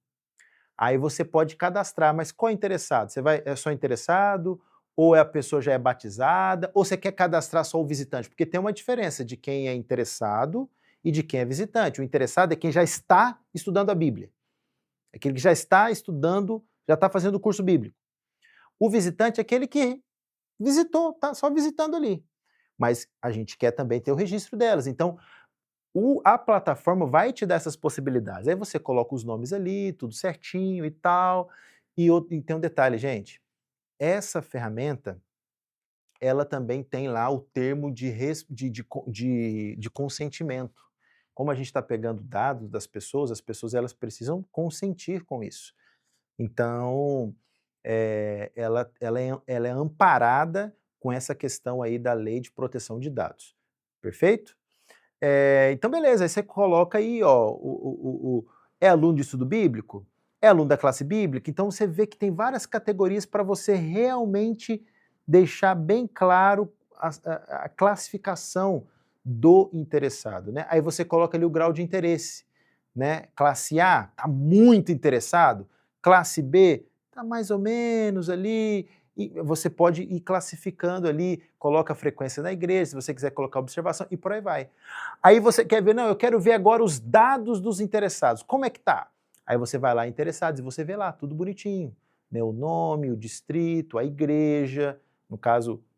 Aí você pode cadastrar, mas qual é interessado? É só interessado? Ou a pessoa já é batizada? Ou você quer cadastrar só o visitante? Porque tem uma diferença de quem é interessado e de quem é visitante. O interessado é quem já está estudando a Bíblia. É aquele que já está estudando, já está fazendo o curso bíblico. O visitante é aquele que visitou, está só visitando ali. Mas a gente quer também ter o registro delas. Então, a plataforma vai te dar essas possibilidades. Aí você coloca os nomes ali, tudo certinho e tal. E tem um detalhe, gente. Essa ferramenta, ela também tem lá o termo de consentimento. Como a gente está pegando dados das pessoas, as pessoas elas precisam consentir com isso. Então, ela é amparada com essa questão aí da lei de proteção de dados. Perfeito? Então, beleza, aí você coloca aí, ó, é aluno de estudo bíblico? É aluno da classe bíblica? Então você vê que tem várias categorias para você realmente deixar bem claro a classificação do interessado, né? Aí você coloca ali o grau de interesse, né? Classe A, tá muito interessado. Classe B, tá mais ou menos ali. E você pode ir classificando ali, coloca a frequência na igreja, se você quiser colocar observação, e por aí vai. Aí você quer ver, não, eu quero ver agora os dados dos interessados. Como é que tá? Aí você vai lá, interessados, e você vê lá, tudo bonitinho. Né, o nome, o distrito, a igreja, no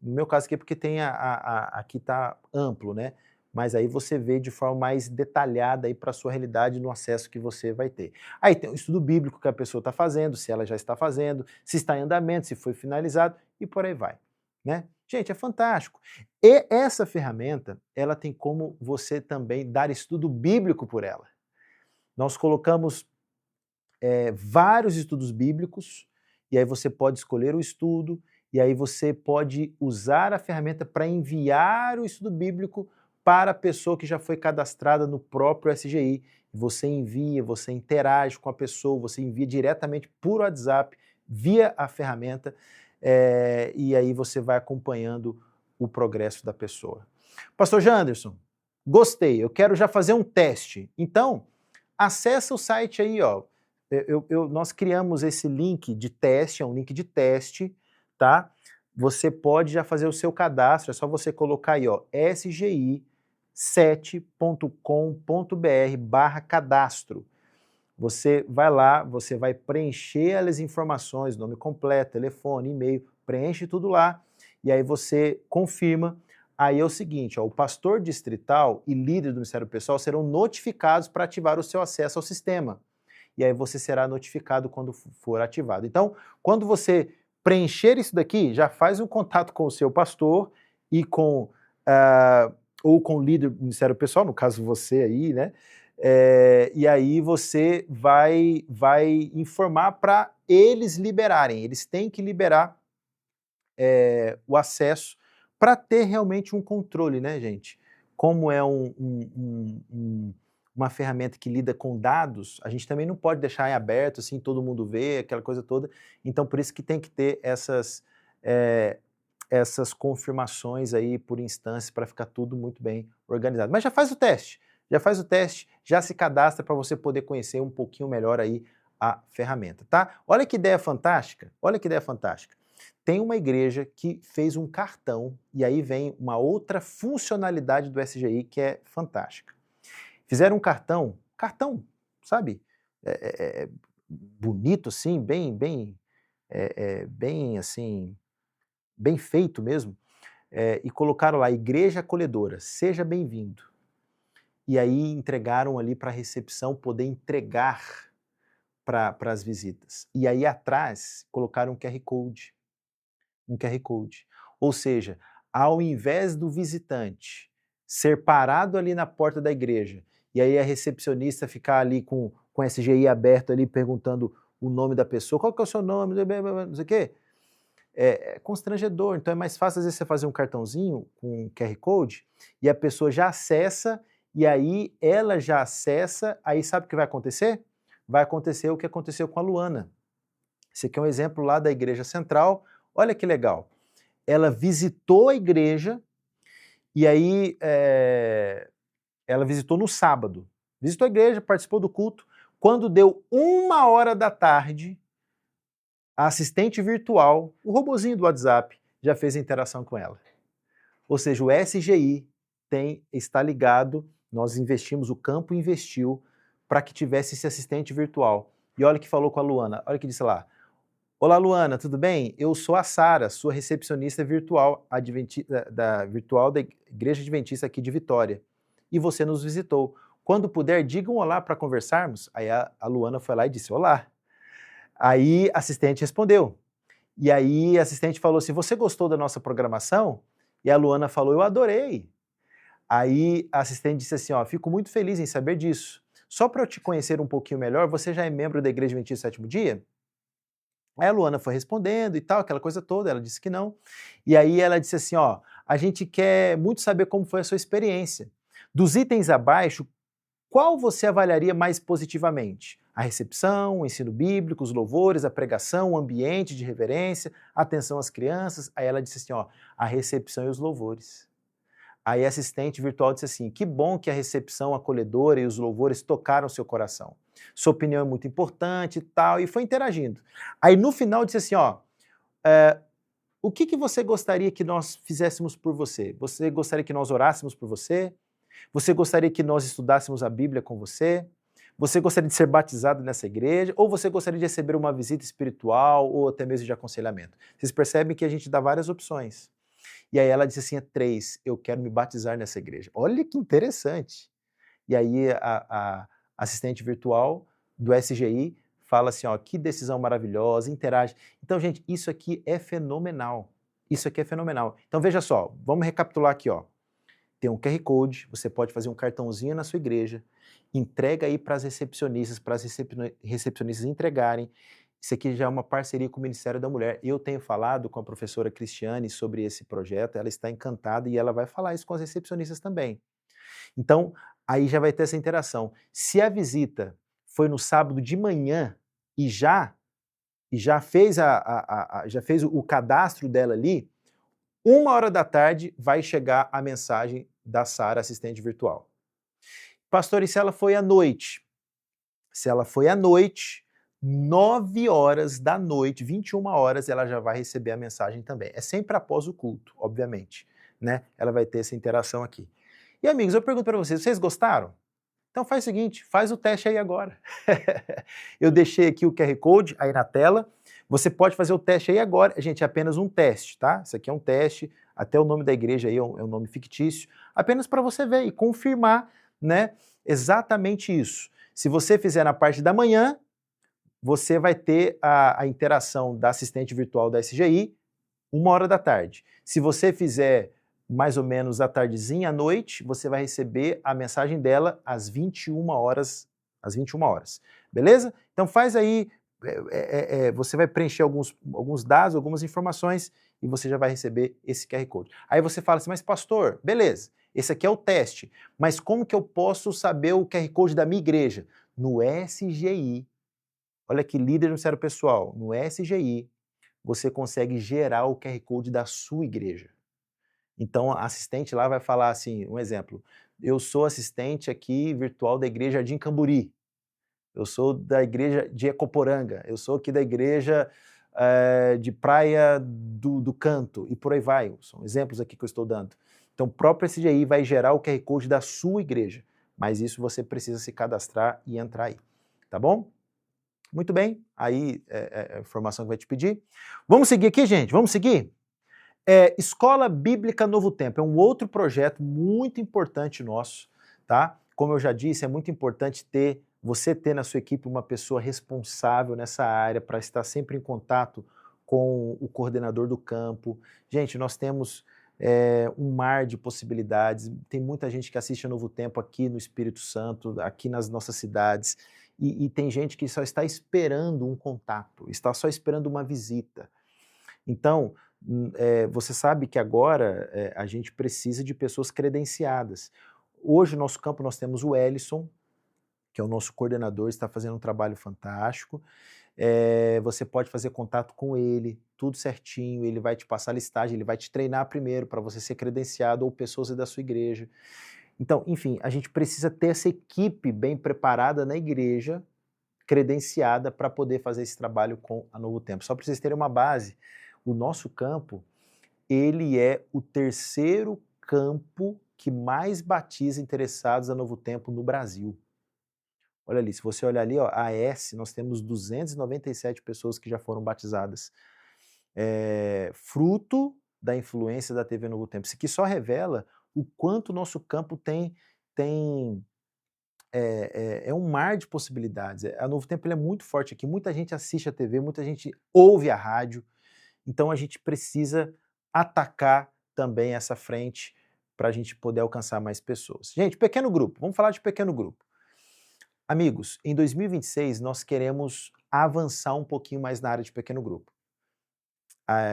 meu caso aqui é porque tem aqui tá amplo, né? Mas aí você vê de forma mais detalhada aí para a sua realidade no acesso que você vai ter. Aí tem o estudo bíblico que a pessoa está fazendo, se ela já está fazendo, se está em andamento, se foi finalizado e por aí vai, né? Gente, é fantástico. E essa ferramenta, ela tem como você também dar estudo bíblico por ela. Nós colocamos vários estudos bíblicos, e aí você pode escolher o estudo, e aí você pode usar a ferramenta para enviar o estudo bíblico para a pessoa que já foi cadastrada no próprio SGI. Você envia, você interage com a pessoa, você envia diretamente por WhatsApp, via a ferramenta, e aí você vai acompanhando o progresso da pessoa. Pastor Janderson, gostei, eu quero já fazer um teste. Então, acessa o site aí, ó. Nós criamos esse link de teste, é um link de teste, tá? Você pode já fazer o seu cadastro, é só você colocar aí, ó, sgi7.com.br/cadastro. Você vai lá, você vai preencher as informações, nome completo, telefone, e-mail, preenche tudo lá, e aí você confirma. Aí é o seguinte, ó, o pastor distrital e líder do Ministério Pessoal serão notificados para ativar o seu acesso ao sistema. E aí você será notificado quando for ativado. Então, quando você preencher isso daqui, já faz um contato com o seu pastor e ou com o líder do Ministério Pessoal, no caso você aí, né? E aí você vai informar para eles liberarem. Eles têm que liberar o acesso para ter realmente um controle, né, gente? Como é uma ferramenta que lida com dados, a gente também não pode deixar em aberto, assim, todo mundo vê, aquela coisa toda. Então, por isso que tem que ter essas confirmações aí por instância para ficar tudo muito bem organizado. Mas já faz o teste, já se cadastra para você poder conhecer um pouquinho melhor aí a ferramenta, tá? Olha que ideia fantástica, Tem uma igreja que fez um cartão, e aí vem uma outra funcionalidade do SGI que é fantástica. Fizeram um cartão, sabe? Bonito assim, bem assim, bem feito mesmo, e colocaram lá, Igreja Acolhedora, seja bem-vindo. E aí entregaram ali para a recepção poder entregar para as visitas. E aí atrás colocaram um QR Code. Ou seja, ao invés do visitante ser parado ali na porta da igreja, e aí a recepcionista ficar ali com o SGI aberto ali perguntando o nome da pessoa, qual que é o seu nome, não sei o quê, é constrangedor. Então é mais fácil às vezes você fazer um cartãozinho com um QR Code e a pessoa já acessa, e aí ela já acessa, aí sabe o que vai acontecer? Vai acontecer o que aconteceu com a Luana. Esse aqui é um exemplo lá da Igreja Central. Olha que legal. Ela visitou a igreja e aí ela visitou no sábado. Visitou a igreja, participou do culto. Quando deu 1h da tarde, a assistente virtual, o robozinho do WhatsApp, já fez a interação com ela. Ou seja, o SGI está ligado, nós investimos, o campo investiu para que tivesse esse assistente virtual. E olha que falou com a Luana, olha que disse lá. Olá, Luana, tudo bem? Eu sou a Sara, sua recepcionista virtual, virtual da Igreja Adventista aqui de Vitória. E você nos visitou. Quando puder, diga um olá para conversarmos. Aí a Luana foi lá e disse olá. Aí a assistente respondeu. E aí a assistente falou assim, você gostou da nossa programação? E a Luana falou, eu adorei. Aí a assistente disse assim, ó, fico muito feliz em saber disso. Só para eu te conhecer um pouquinho melhor, você já é membro da Igreja Adventista do Sétimo Dia? Aí a Luana foi respondendo e tal, aquela coisa toda, ela disse que não. E aí ela disse assim, ó, a gente quer muito saber como foi a sua experiência. Dos itens abaixo, qual você avaliaria mais positivamente? A recepção, o ensino bíblico, os louvores, a pregação, o ambiente de reverência, a atenção às crianças. Aí ela disse assim, ó, a recepção e os louvores. Aí a assistente virtual disse assim, que bom que a recepção acolhedora e os louvores tocaram seu coração. Sua opinião é muito importante e tal, e foi interagindo. Aí no final disse assim, ó, o que você gostaria que nós fizéssemos por você? Você gostaria que nós orássemos por você? Você gostaria que nós estudássemos a Bíblia com você? Você gostaria de ser batizado nessa igreja? Ou você gostaria de receber uma visita espiritual ou até mesmo de aconselhamento? Vocês percebem que a gente dá várias opções. E aí ela disse assim, 3, eu quero me batizar nessa igreja. Olha que interessante. E aí a assistente virtual do SGI fala assim, ó, que decisão maravilhosa, interage. Então, gente, isso aqui é fenomenal. Isso aqui é fenomenal. Então, veja só, vamos recapitular aqui, ó. Tem um QR Code, você pode fazer um cartãozinho na sua igreja, entrega aí para as recepcionistas entregarem. Isso aqui já é uma parceria com o Ministério da Mulher. Eu tenho falado com a professora Cristiane sobre esse projeto, ela está encantada e ela vai falar isso com as recepcionistas também. Então, aí já vai ter essa interação. Se a visita foi no sábado de manhã e já fez, já fez o cadastro dela ali, 1h da tarde vai chegar a mensagem da Sara, assistente virtual. Pastor, e se ela foi à noite? Se ela foi à noite, 9h da noite, 21h, ela já vai receber a mensagem também. É sempre após o culto, obviamente, né? Ela vai ter essa interação aqui. E amigos, eu pergunto para vocês gostaram? Então faz o seguinte, faz o teste aí agora. Eu deixei aqui o QR Code aí na tela, você pode fazer o teste aí agora, gente, é apenas um teste, tá? Isso aqui é um teste, até o nome da igreja aí é um nome fictício, apenas para você ver e confirmar, né, exatamente isso. Se você fizer na parte da manhã, você vai ter a interação da assistente virtual da SGI, 1h da tarde. Se você fizer mais ou menos à tardezinha, à noite, você vai receber a mensagem dela às 21h, beleza? Então faz aí, você vai preencher alguns dados, algumas informações e você já vai receber esse QR Code. Aí você fala assim, mas pastor, beleza, esse aqui é o teste, mas como que eu posso saber o QR Code da minha igreja? No SGI, olha que líder do Ministério Pessoal, no SGI, você consegue gerar o QR Code da sua igreja. Então, a assistente lá vai falar assim, um exemplo, eu sou assistente aqui virtual da igreja Jardim Camburi, eu sou da igreja de Ecoporanga, eu sou aqui da igreja de Praia do Canto, e por aí vai, são exemplos aqui que eu estou dando. Então, o próprio SGI vai gerar o QR Code da sua igreja, mas isso você precisa se cadastrar e entrar aí, tá bom? Muito bem, aí é a informação que vai te pedir. Vamos seguir aqui, gente, vamos seguir? Escola Bíblica Novo Tempo, é um outro projeto muito importante nosso, tá? Como eu já disse, é muito importante você ter na sua equipe uma pessoa responsável nessa área para estar sempre em contato com o coordenador do campo. Gente, nós temos um mar de possibilidades, tem muita gente que assiste a Novo Tempo aqui no Espírito Santo, aqui nas nossas cidades, e tem gente que só está esperando um contato, está só esperando uma visita. Então, você sabe que agora a gente precisa de pessoas credenciadas. Hoje, no nosso campo, nós temos o Ellison, que é o nosso coordenador, está fazendo um trabalho fantástico. Você pode fazer contato com ele, tudo certinho, ele vai te passar a listagem, ele vai te treinar primeiro para você ser credenciado ou pessoas da sua igreja. Então, enfim, a gente precisa ter essa equipe bem preparada na igreja credenciada para poder fazer esse trabalho com a Novo Tempo. Só para vocês terem uma base, o nosso campo, ele é o terceiro campo que mais batiza interessados a Novo Tempo no Brasil. Olha ali, se você olhar ali, ó, a S, nós temos 297 pessoas que já foram batizadas. Fruto da influência da TV Novo Tempo. Isso aqui só revela o quanto o nosso campo é um mar de possibilidades. A Novo Tempo ele é muito forte aqui, muita gente assiste a TV, muita gente ouve a rádio, então a gente precisa atacar também essa frente para a gente poder alcançar mais pessoas. Gente, pequeno grupo, vamos falar de pequeno grupo. Amigos, em 2026 nós queremos avançar um pouquinho mais na área de pequeno grupo.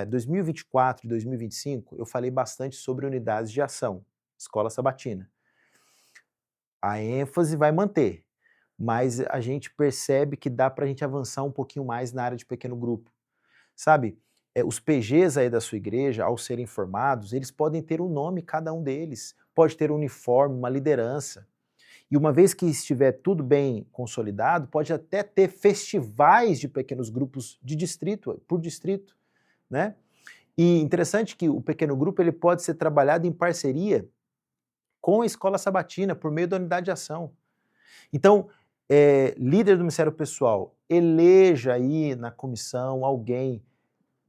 2024 e 2025 eu falei bastante sobre unidades de ação, escola sabatina. A ênfase vai manter, mas a gente percebe que dá para a gente avançar um pouquinho mais na área de pequeno grupo. Sabe, os PGs aí da sua igreja, ao serem formados, eles podem ter um nome, cada um deles, pode ter um uniforme, uma liderança. E uma vez que estiver tudo bem consolidado, pode até ter festivais de pequenos grupos de distrito, por distrito, né? E interessante que o pequeno grupo ele pode ser trabalhado em parceria com a escola sabatina, por meio da unidade de ação. Então, líder do Ministério Pessoal, eleja aí na comissão alguém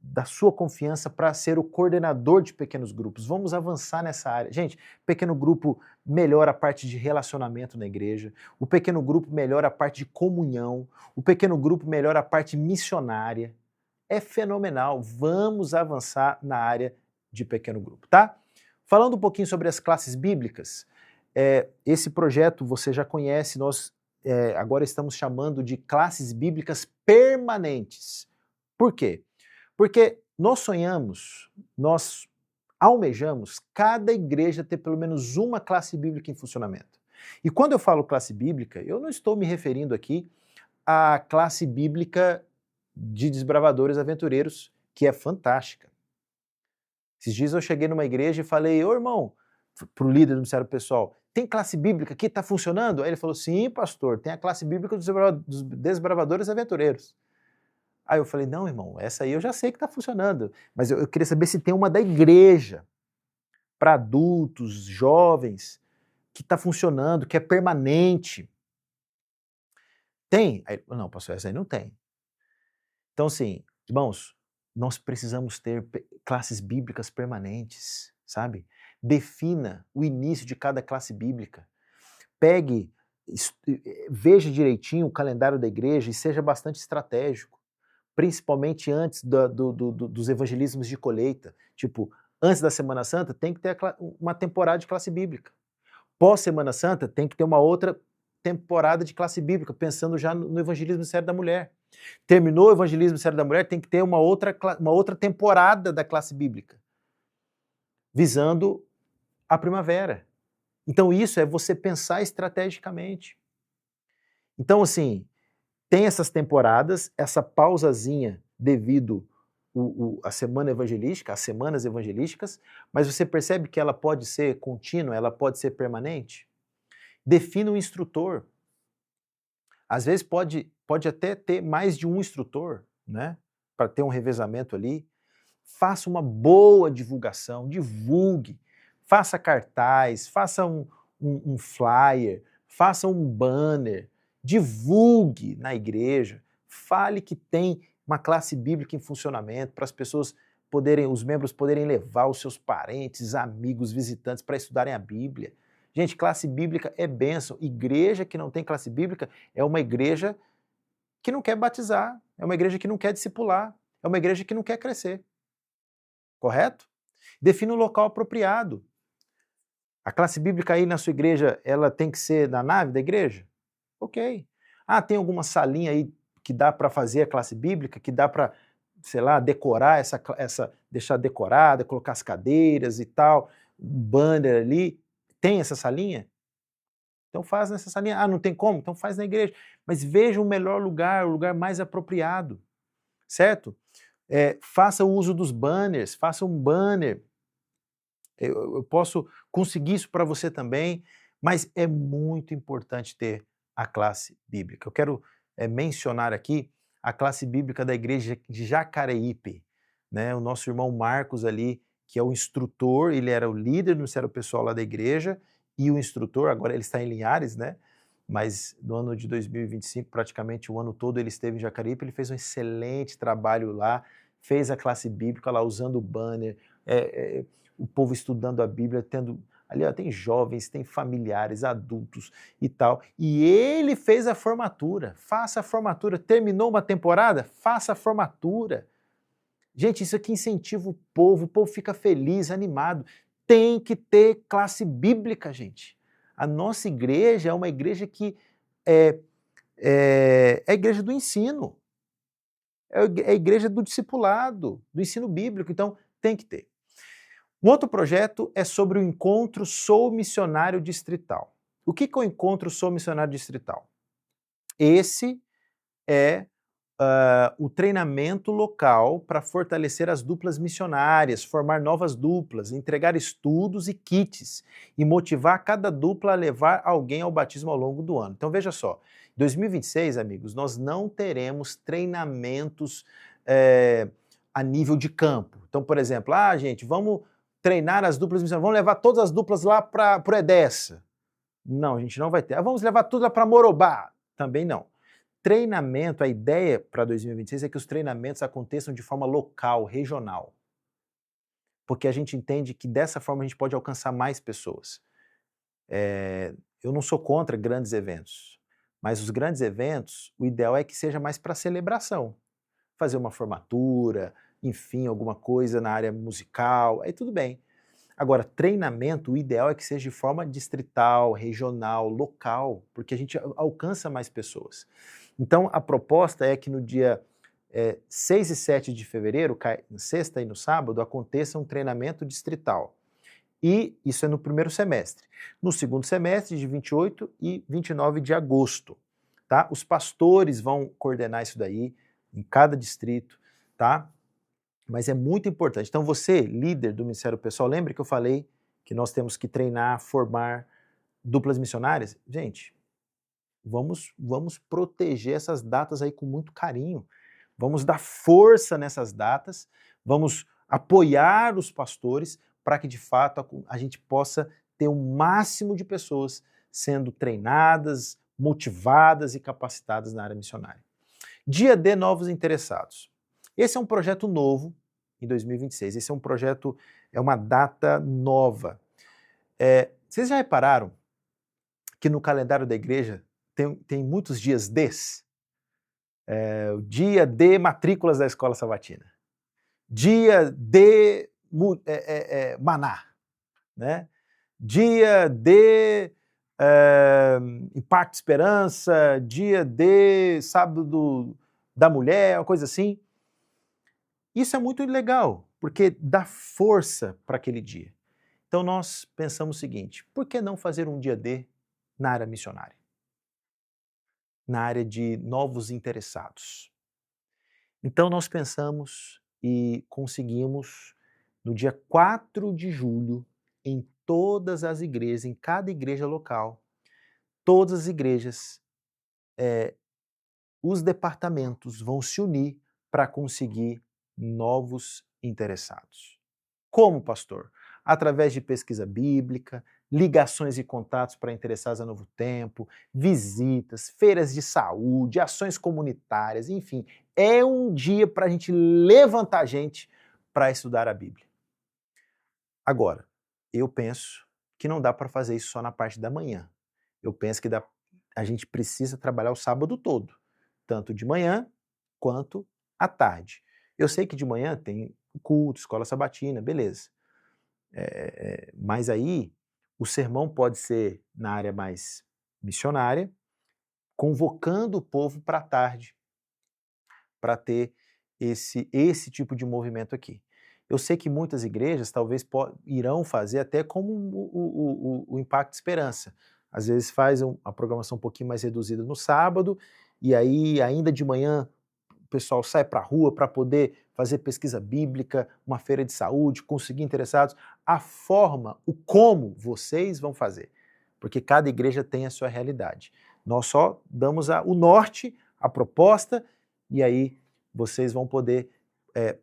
da sua confiança para ser o coordenador de pequenos grupos. Vamos avançar nessa área. Gente, pequeno grupo melhora a parte de relacionamento na igreja, o pequeno grupo melhora a parte de comunhão, o pequeno grupo melhora a parte missionária. É fenomenal. Vamos avançar na área de pequeno grupo, tá? Falando um pouquinho sobre as classes bíblicas, esse projeto você já conhece, nós agora estamos chamando de classes bíblicas permanentes. Por quê? Porque nós sonhamos, nós almejamos cada igreja ter pelo menos uma classe bíblica em funcionamento. E quando eu falo classe bíblica, eu não estou me referindo aqui à classe bíblica de desbravadores aventureiros, que é fantástica. Esses dias eu cheguei numa igreja e falei, ô irmão, para o líder do Ministério Pessoal, tem classe bíblica aqui, está funcionando? Aí ele falou, sim, pastor, tem a classe bíblica dos desbravadores aventureiros. Aí eu falei, não, irmão, essa aí eu já sei que está funcionando, mas eu queria saber se tem uma da igreja, para adultos, jovens, que está funcionando, que é permanente. Tem? Aí, não, pastor, essa aí não tem. Então, assim, irmãos, nós precisamos ter classes bíblicas permanentes, sabe? Defina o início de cada classe bíblica. Pegue, veja direitinho o calendário da igreja e seja bastante estratégico. Principalmente antes dos evangelismos de colheita. Tipo, antes da Semana Santa tem que ter uma temporada de classe bíblica. Pós-Semana Santa tem que ter uma outra temporada de classe bíblica, pensando já no evangelismo do Ministério da Mulher. Terminou o evangelismo do Ministério da Mulher, tem que ter uma outra temporada da classe bíblica, visando a primavera. Então isso é você pensar estrategicamente. Então assim, tem essas temporadas, essa pausazinha devido à semana evangelística, às semanas evangelísticas, mas você percebe que ela pode ser contínua, ela pode ser permanente? Defina um instrutor. Às vezes pode até ter mais de um instrutor, né? Para ter um revezamento ali. Faça uma boa divulgação, divulgue, faça cartaz, faça um flyer, faça um banner, divulgue na igreja, fale que tem uma classe bíblica em funcionamento para as pessoas poderem, os membros poderem levar os seus parentes, amigos, visitantes para estudarem a Bíblia. Gente, classe bíblica é bênção. Igreja que não tem classe bíblica é uma igreja que não quer batizar, é uma igreja que não quer discipular, é uma igreja que não quer crescer. Correto? Defina um local apropriado. A classe bíblica aí na sua igreja, ela tem que ser na nave da igreja? Ok. Ah, tem alguma salinha aí que dá para fazer a classe bíblica, que dá para, sei lá, decorar deixar decorada, colocar as cadeiras e tal, um banner ali. Tem essa salinha? Então faz nessa salinha. Ah, não tem como? Então faz na igreja. Mas veja o melhor lugar, o lugar mais apropriado, certo? Faça o uso dos banners, faça um banner. Eu posso conseguir isso para você também, mas é muito importante ter a classe bíblica. Eu quero mencionar aqui a classe bíblica da igreja de Jacareípe, né? O nosso irmão Marcos ali, que é o instrutor, ele era o líder do ministério pessoal lá da igreja, e o instrutor, agora ele está em Linhares, né? Mas no ano de 2025, praticamente o ano todo ele esteve em Jacareípe, ele fez um excelente trabalho lá, fez a classe bíblica lá usando o banner, o povo estudando a Bíblia, tendo... Ali ó, tem jovens, tem familiares, adultos e tal. E ele fez a formatura. Faça a formatura. Terminou uma temporada? Faça a formatura. Gente, isso aqui incentiva o povo fica feliz, animado. Tem que ter classe bíblica, gente. A nossa igreja é uma igreja que é a igreja do ensino. É a igreja do discipulado, do ensino bíblico. Então, tem que ter. Um outro projeto é sobre o Encontro Sou Missionário Distrital. O que é o Encontro Sou Missionário Distrital? Esse é o treinamento local para fortalecer as duplas missionárias, formar novas duplas, entregar estudos e kits e motivar cada dupla a levar alguém ao batismo ao longo do ano. Então veja só, em 2026, amigos, nós não teremos treinamentos a nível de campo. Então, por exemplo, gente, vamos treinar as duplas missionárias, vamos levar todas as duplas lá para o Edessa. Não, a gente não vai ter. Vamos levar tudo lá para Morobá. Também não. Treinamento, a ideia para 2026 é que os treinamentos aconteçam de forma local, regional. Porque a gente entende que dessa forma a gente pode alcançar mais pessoas. Eu não sou contra grandes eventos, mas os grandes eventos, o ideal é que seja mais para celebração. Fazer uma formatura, enfim, alguma coisa na área musical, aí tudo bem. Agora, treinamento, o ideal é que seja de forma distrital, regional, local, porque a gente alcança mais pessoas. Então, a proposta é que no dia 6 e 7 de fevereiro, na sexta e no sábado, aconteça um treinamento distrital. E isso é no primeiro semestre. No segundo semestre, de 28 e 29 de agosto. Tá? Os pastores vão coordenar isso daí, em cada distrito, tá? Mas é muito importante. Então você, líder do Ministério Pessoal, lembra que eu falei que nós temos que treinar, formar duplas missionárias? Gente, vamos proteger essas datas aí com muito carinho. Vamos dar força nessas datas, vamos apoiar os pastores para que de fato a gente possa ter o máximo de pessoas sendo treinadas, motivadas e capacitadas na área missionária. Dia D Novos Interessados. Esse é um projeto novo em 2026. Esse é um projeto, é uma data nova. Vocês já repararam que no calendário da igreja tem muitos dias Ds? O dia D matrículas da escola sabatina. Dia D maná. Né? Dia D Impacto Esperança. Dia D sábado da mulher, uma coisa assim. Isso é muito legal, porque dá força para aquele dia. Então nós pensamos o seguinte, por que não fazer um dia D na área missionária? Na área de novos interessados. Então nós pensamos e conseguimos, no dia 4 de julho, em todas as igrejas, em cada igreja local, todas as igrejas, os departamentos vão se unir para conseguir novos interessados. Como, pastor? Através de pesquisa bíblica, ligações e contatos para interessados a Novo Tempo, visitas, feiras de saúde, ações comunitárias, enfim. É um dia para a gente levantar a gente para estudar a Bíblia. Agora, eu penso que não dá para fazer isso só na parte da manhã. Eu penso que a gente precisa trabalhar o sábado todo, tanto de manhã quanto à tarde. Eu sei que de manhã tem culto, escola sabatina, beleza. Mas aí o sermão pode ser na área mais missionária, convocando o povo para a tarde, para ter esse tipo de movimento aqui. Eu sei que muitas igrejas talvez irão fazer até como o Impacto Esperança. Às vezes faz a programação um pouquinho mais reduzida no sábado, e aí ainda de manhã o pessoal sai para a rua para poder fazer pesquisa bíblica, uma feira de saúde, conseguir interessados. A forma, o como vocês vão fazer, porque cada igreja tem a sua realidade. Nós só damos o norte, a proposta e aí vocês vão poder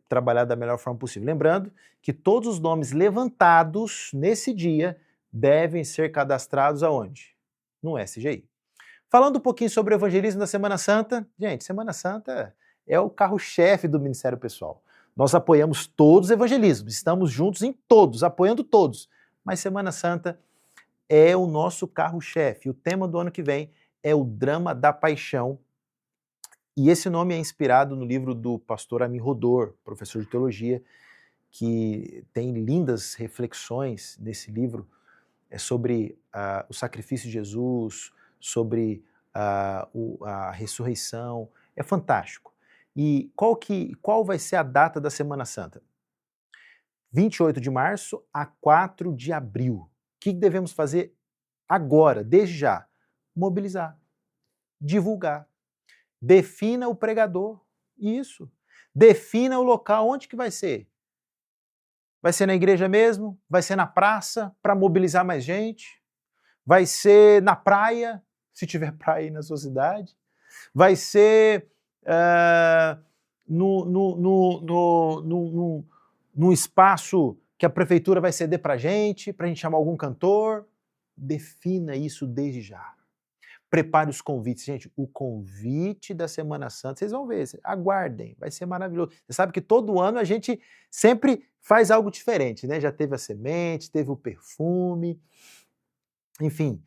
trabalhar da melhor forma possível. Lembrando que todos os nomes levantados nesse dia devem ser cadastrados aonde? No SGI. Falando um pouquinho sobre o evangelismo da Semana Santa, gente, Semana Santa é o carro-chefe do Ministério Pessoal. Nós apoiamos todos os evangelismos, estamos juntos em todos, apoiando todos. Mas Semana Santa é o nosso carro-chefe. O tema do ano que vem é o drama da paixão. E esse nome é inspirado no livro do pastor Amin Rodor, professor de teologia, que tem lindas reflexões nesse livro sobre o sacrifício de Jesus, sobre a ressurreição. É fantástico. E qual vai ser a data da Semana Santa? 28 de março a 4 de abril. O que devemos fazer agora, desde já? Mobilizar, divulgar. Defina o pregador. Isso. Defina o local. Onde que vai ser? Vai ser na igreja mesmo? Vai ser na praça para mobilizar mais gente? Vai ser na praia, se tiver praia aí na sua cidade? Vai ser num espaço que a prefeitura vai ceder para a gente chamar algum cantor? Defina isso desde já. Prepare os convites. Gente, o convite da Semana Santa, vocês vão ver, aguardem, vai ser maravilhoso. Você sabe que todo ano a gente sempre faz algo diferente, né? Já teve a semente, teve o perfume, enfim.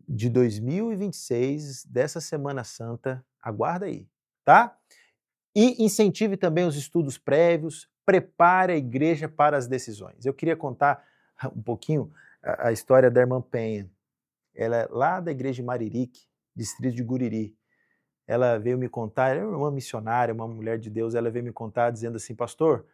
De 2026, dessa Semana Santa, aguarda aí, tá? E incentive também os estudos prévios, prepare a igreja para as decisões. Eu queria contar um pouquinho a história da irmã Penha. Ela é lá da igreja de Maririque, distrito de Guriri. Ela veio me contar, ela é uma missionária, uma mulher de Deus, ela veio me contar dizendo assim, pastor,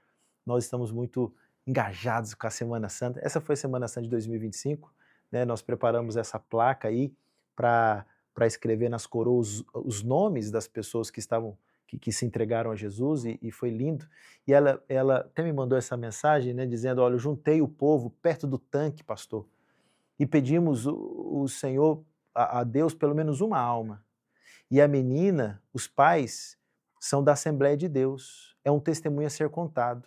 nós estamos muito engajados com a Semana Santa. Essa foi a Semana Santa de 2025, né? Nós preparamos essa placa aí para escrever nas coroas os nomes das pessoas que estavam que se entregaram a Jesus e foi lindo. E ela até me mandou essa mensagem, né, dizendo, olha, eu juntei o povo perto do tanque, pastor, e pedimos o Senhor, a Deus, pelo menos uma alma. E a menina, os pais, são da Assembleia de Deus. É um testemunho a ser contado.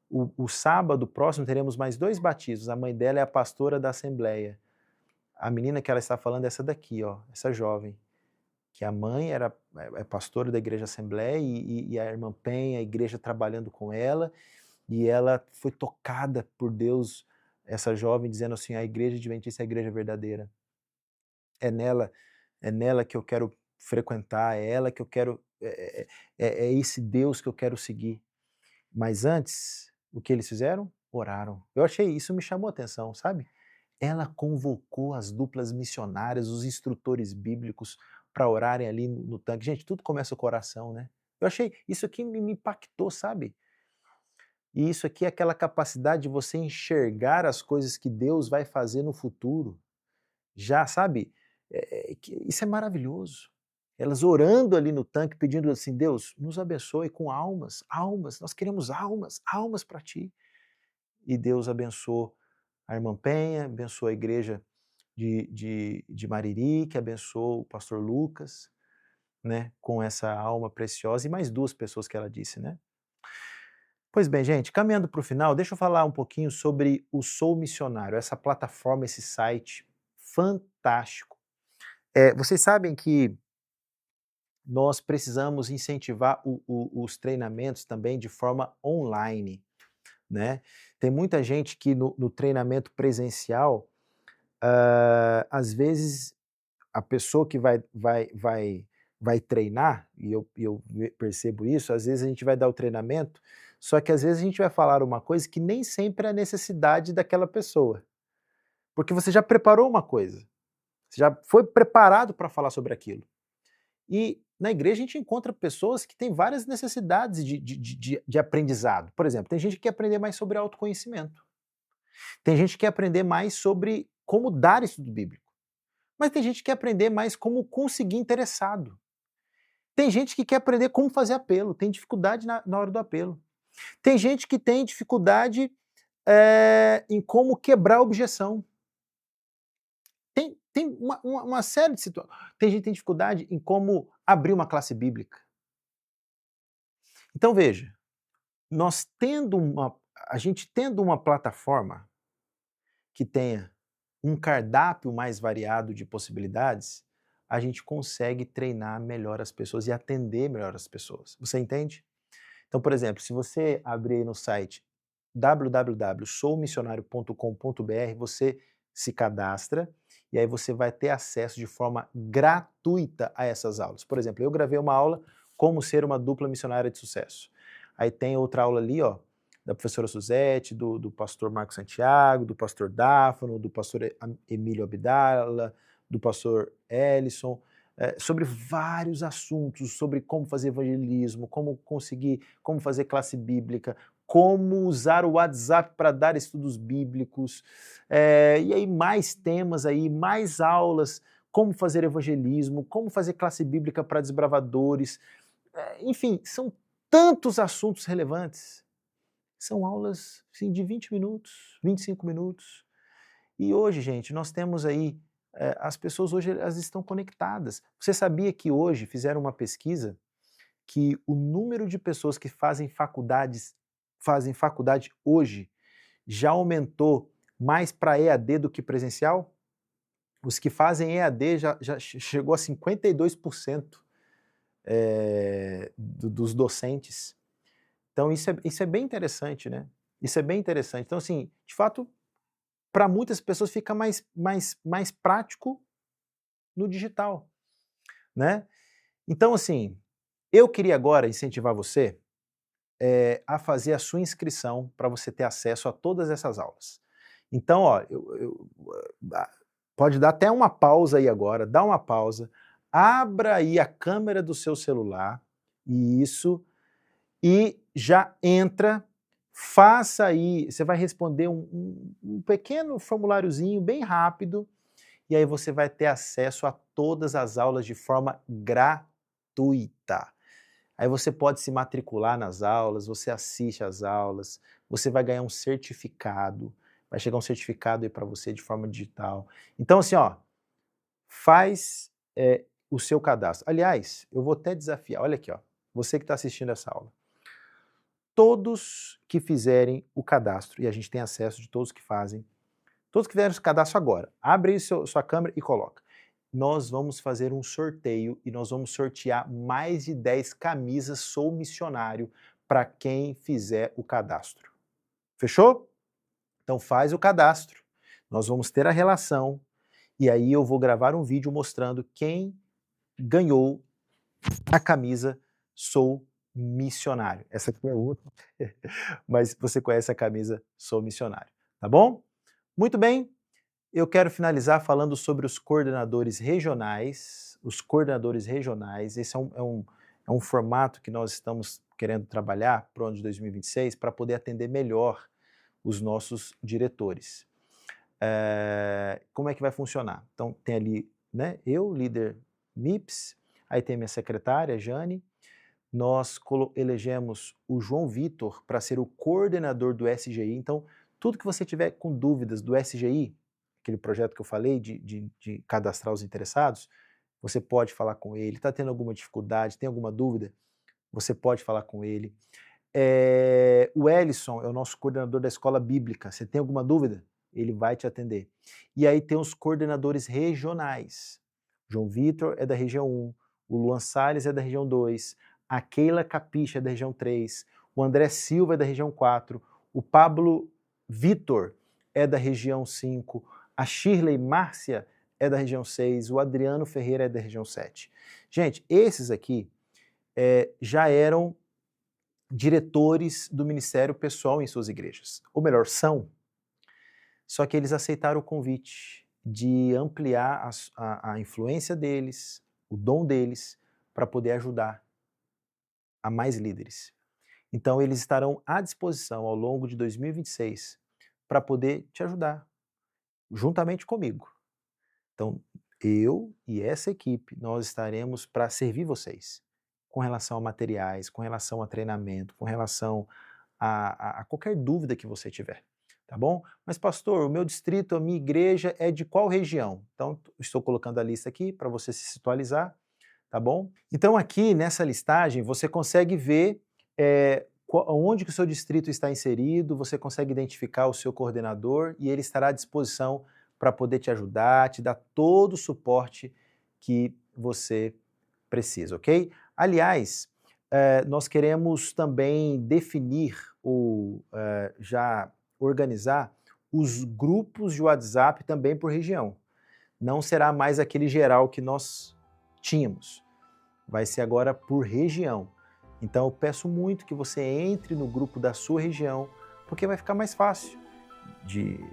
O sábado próximo teremos mais 2 batismos. A mãe dela é a pastora da Assembleia. A menina que ela está falando é essa daqui, ó, essa jovem. Que a mãe é pastora da Igreja Assembleia e a irmã Penha, a igreja trabalhando com ela. E ela foi tocada por Deus, essa jovem, dizendo assim, a igreja adventista é a igreja verdadeira. É nela que eu quero frequentar, é ela que eu quero, é esse Deus que eu quero seguir. Mas antes, o que eles fizeram? Oraram. Eu achei, isso me chamou a atenção, sabe? Ela convocou as duplas missionárias, os instrutores bíblicos para orarem ali no tanque. Gente, tudo começa com oração, né? Eu achei, isso aqui me impactou, sabe? E isso aqui é aquela capacidade de você enxergar as coisas que Deus vai fazer no futuro. Já, sabe? Isso é maravilhoso. Elas orando ali no tanque, pedindo assim, Deus, nos abençoe com almas, nós queremos almas para ti. E Deus abençoou a irmã Penha, abençoou a igreja de Maririque, abençoou o pastor Lucas, né, com essa alma preciosa, e mais 2 pessoas que ela disse, né? Pois bem, gente, caminhando para o final, deixa eu falar um pouquinho sobre o Sou Missionário, essa plataforma, esse site fantástico. Vocês sabem que nós precisamos incentivar os treinamentos também de forma online, né? Tem muita gente que no treinamento presencial, às vezes a pessoa que vai treinar, e eu percebo isso, às vezes a gente vai dar o treinamento, só que às vezes a gente vai falar uma coisa que nem sempre é a necessidade daquela pessoa. Porque você já preparou uma coisa, você já foi preparado para falar sobre aquilo. E na igreja a gente encontra pessoas que têm várias necessidades de aprendizado. Por exemplo, tem gente que quer aprender mais sobre autoconhecimento. Tem gente que quer aprender mais sobre como dar estudo bíblico. Mas tem gente que quer aprender mais como conseguir interessado. Tem gente que quer aprender como fazer apelo, tem dificuldade na hora do apelo. Tem gente que tem dificuldade em como quebrar a objeção. Tem tem uma série de situações. Tem gente que tem dificuldade em como abrir uma classe bíblica. Então veja, a gente tendo uma plataforma que tenha um cardápio mais variado de possibilidades, a gente consegue treinar melhor as pessoas e atender melhor as pessoas. Você entende? Então, por exemplo, se você abrir no site www.soumissionario.com.br, você se cadastra e aí você vai ter acesso de forma gratuita a essas aulas. Por exemplo, eu gravei uma aula como ser uma dupla missionária de sucesso. Aí tem outra aula ali, ó, da professora Suzete, do pastor Marcos Santiago, do pastor Dáfano, do pastor Emílio Abdala, do pastor Ellison, sobre vários assuntos, sobre como fazer evangelismo, como fazer classe bíblica, como usar o WhatsApp para dar estudos bíblicos, e aí mais temas aí, mais aulas, como fazer evangelismo, como fazer classe bíblica para desbravadores, enfim, são tantos assuntos relevantes. São aulas assim, de 20 minutos, 25 minutos. E hoje, gente, nós temos aí, as pessoas hoje elas estão conectadas. Você sabia que hoje fizeram uma pesquisa que o número de pessoas que fazem faculdade hoje já aumentou mais para EAD do que presencial? Os que fazem EAD já chegou a 52% dos docentes. Então isso é bem interessante, né? Isso é bem interessante. Então, assim, de fato, para muitas pessoas fica mais prático no digital, né? Então, assim, eu queria agora incentivar você a fazer a sua inscrição para você ter acesso a todas essas aulas. Então, ó, pode dar até uma pausa aí agora, dá uma pausa, abra aí a câmera do seu celular, e já entra, faça aí, você vai responder um pequeno formuláriozinho bem rápido, e aí você vai ter acesso a todas as aulas de forma gratuita. Aí você pode se matricular nas aulas, você assiste às aulas, você vai ganhar um certificado, vai chegar um certificado aí para você de forma digital. Então assim, ó, faz o seu cadastro. Aliás, eu vou até desafiar, olha aqui, ó, você que está assistindo essa aula. Todos que fizerem o cadastro, e a gente tem acesso de todos que fazem, todos que fizeram esse cadastro agora, abre aí sua câmera e coloca. Nós vamos fazer um sorteio e nós vamos sortear mais de 10 camisas Sou Missionário para quem fizer o cadastro. Fechou? Então faz o cadastro, nós vamos ter a relação e aí eu vou gravar um vídeo mostrando quem ganhou a camisa Sou Missionário. Essa aqui é outra, mas você conhece a camisa Sou Missionário, tá bom? Muito bem. Eu quero finalizar falando sobre os coordenadores regionais. Os coordenadores regionais, esse é um formato que nós estamos querendo trabalhar para o ano de 2026 para poder atender melhor os nossos diretores. Como é que vai funcionar? Então, tem ali, né, eu, líder MIPS, aí tem minha secretária, Jane, nós elegemos o João Vitor para ser o coordenador do SGI. Então, tudo que você tiver com dúvidas do SGI, aquele projeto que eu falei de cadastrar os interessados, você pode falar com ele. Está tendo alguma dificuldade, tem alguma dúvida? Você pode falar com ele. O Ellison é o nosso coordenador da escola bíblica. Você tem alguma dúvida? Ele vai te atender. E aí tem os coordenadores regionais. João Vitor é da região 1, o Luan Salles é da região 2, a Keila Capicha é da região 3, o André Silva é da região 4, o Pablo Vitor é da região 5, a Shirley Márcia é da região 6, o Adriano Ferreira é da região 7. Gente, esses aqui já eram diretores do ministério pessoal em suas igrejas. Ou melhor, são. Só que eles aceitaram o convite de ampliar a influência deles, o dom deles, para poder ajudar a mais líderes. Então, eles estarão à disposição ao longo de 2026 para poder te ajudar, juntamente comigo. Então, eu e essa equipe, nós estaremos para servir vocês com relação a materiais, com relação a treinamento, com relação a qualquer dúvida que você tiver. tá bom? Mas pastor, o meu distrito, a minha igreja é de qual região? Então, estou colocando a lista aqui para você se situalizar, tá bom? Então aqui nessa listagem você consegue ver onde que o seu distrito está inserido, você consegue identificar o seu coordenador e ele estará à disposição para poder te ajudar, te dar todo o suporte que você precisa, ok? Aliás, nós queremos também definir ou já organizar os grupos de WhatsApp também por região. Não será mais aquele geral que nós tínhamos, vai ser agora por região. Então eu peço muito que você entre no grupo da sua região, porque vai ficar mais fácil de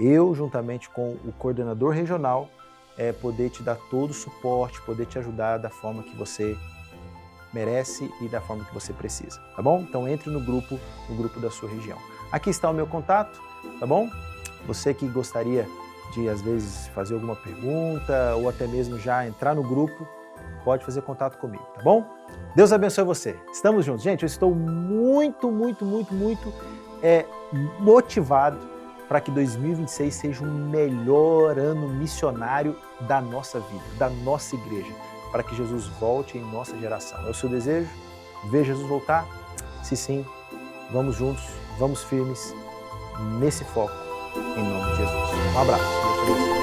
eu, juntamente com o coordenador regional, poder te dar todo o suporte, poder te ajudar da forma que você merece e da forma que você precisa, tá bom? Então entre no grupo da sua região. Aqui está o meu contato, tá bom? Você que gostaria de, às vezes, fazer alguma pergunta ou até mesmo já entrar no grupo, pode fazer contato comigo, tá bom? Deus abençoe você. Estamos juntos. Gente, eu estou muito motivado para que 2026 seja um melhor ano missionário da nossa vida, da nossa igreja, para que Jesus volte em nossa geração. É o seu desejo? Ver Jesus voltar? Se sim, vamos juntos, vamos firmes nesse foco, em nome de Jesus. Um abraço. Deus te abençoe.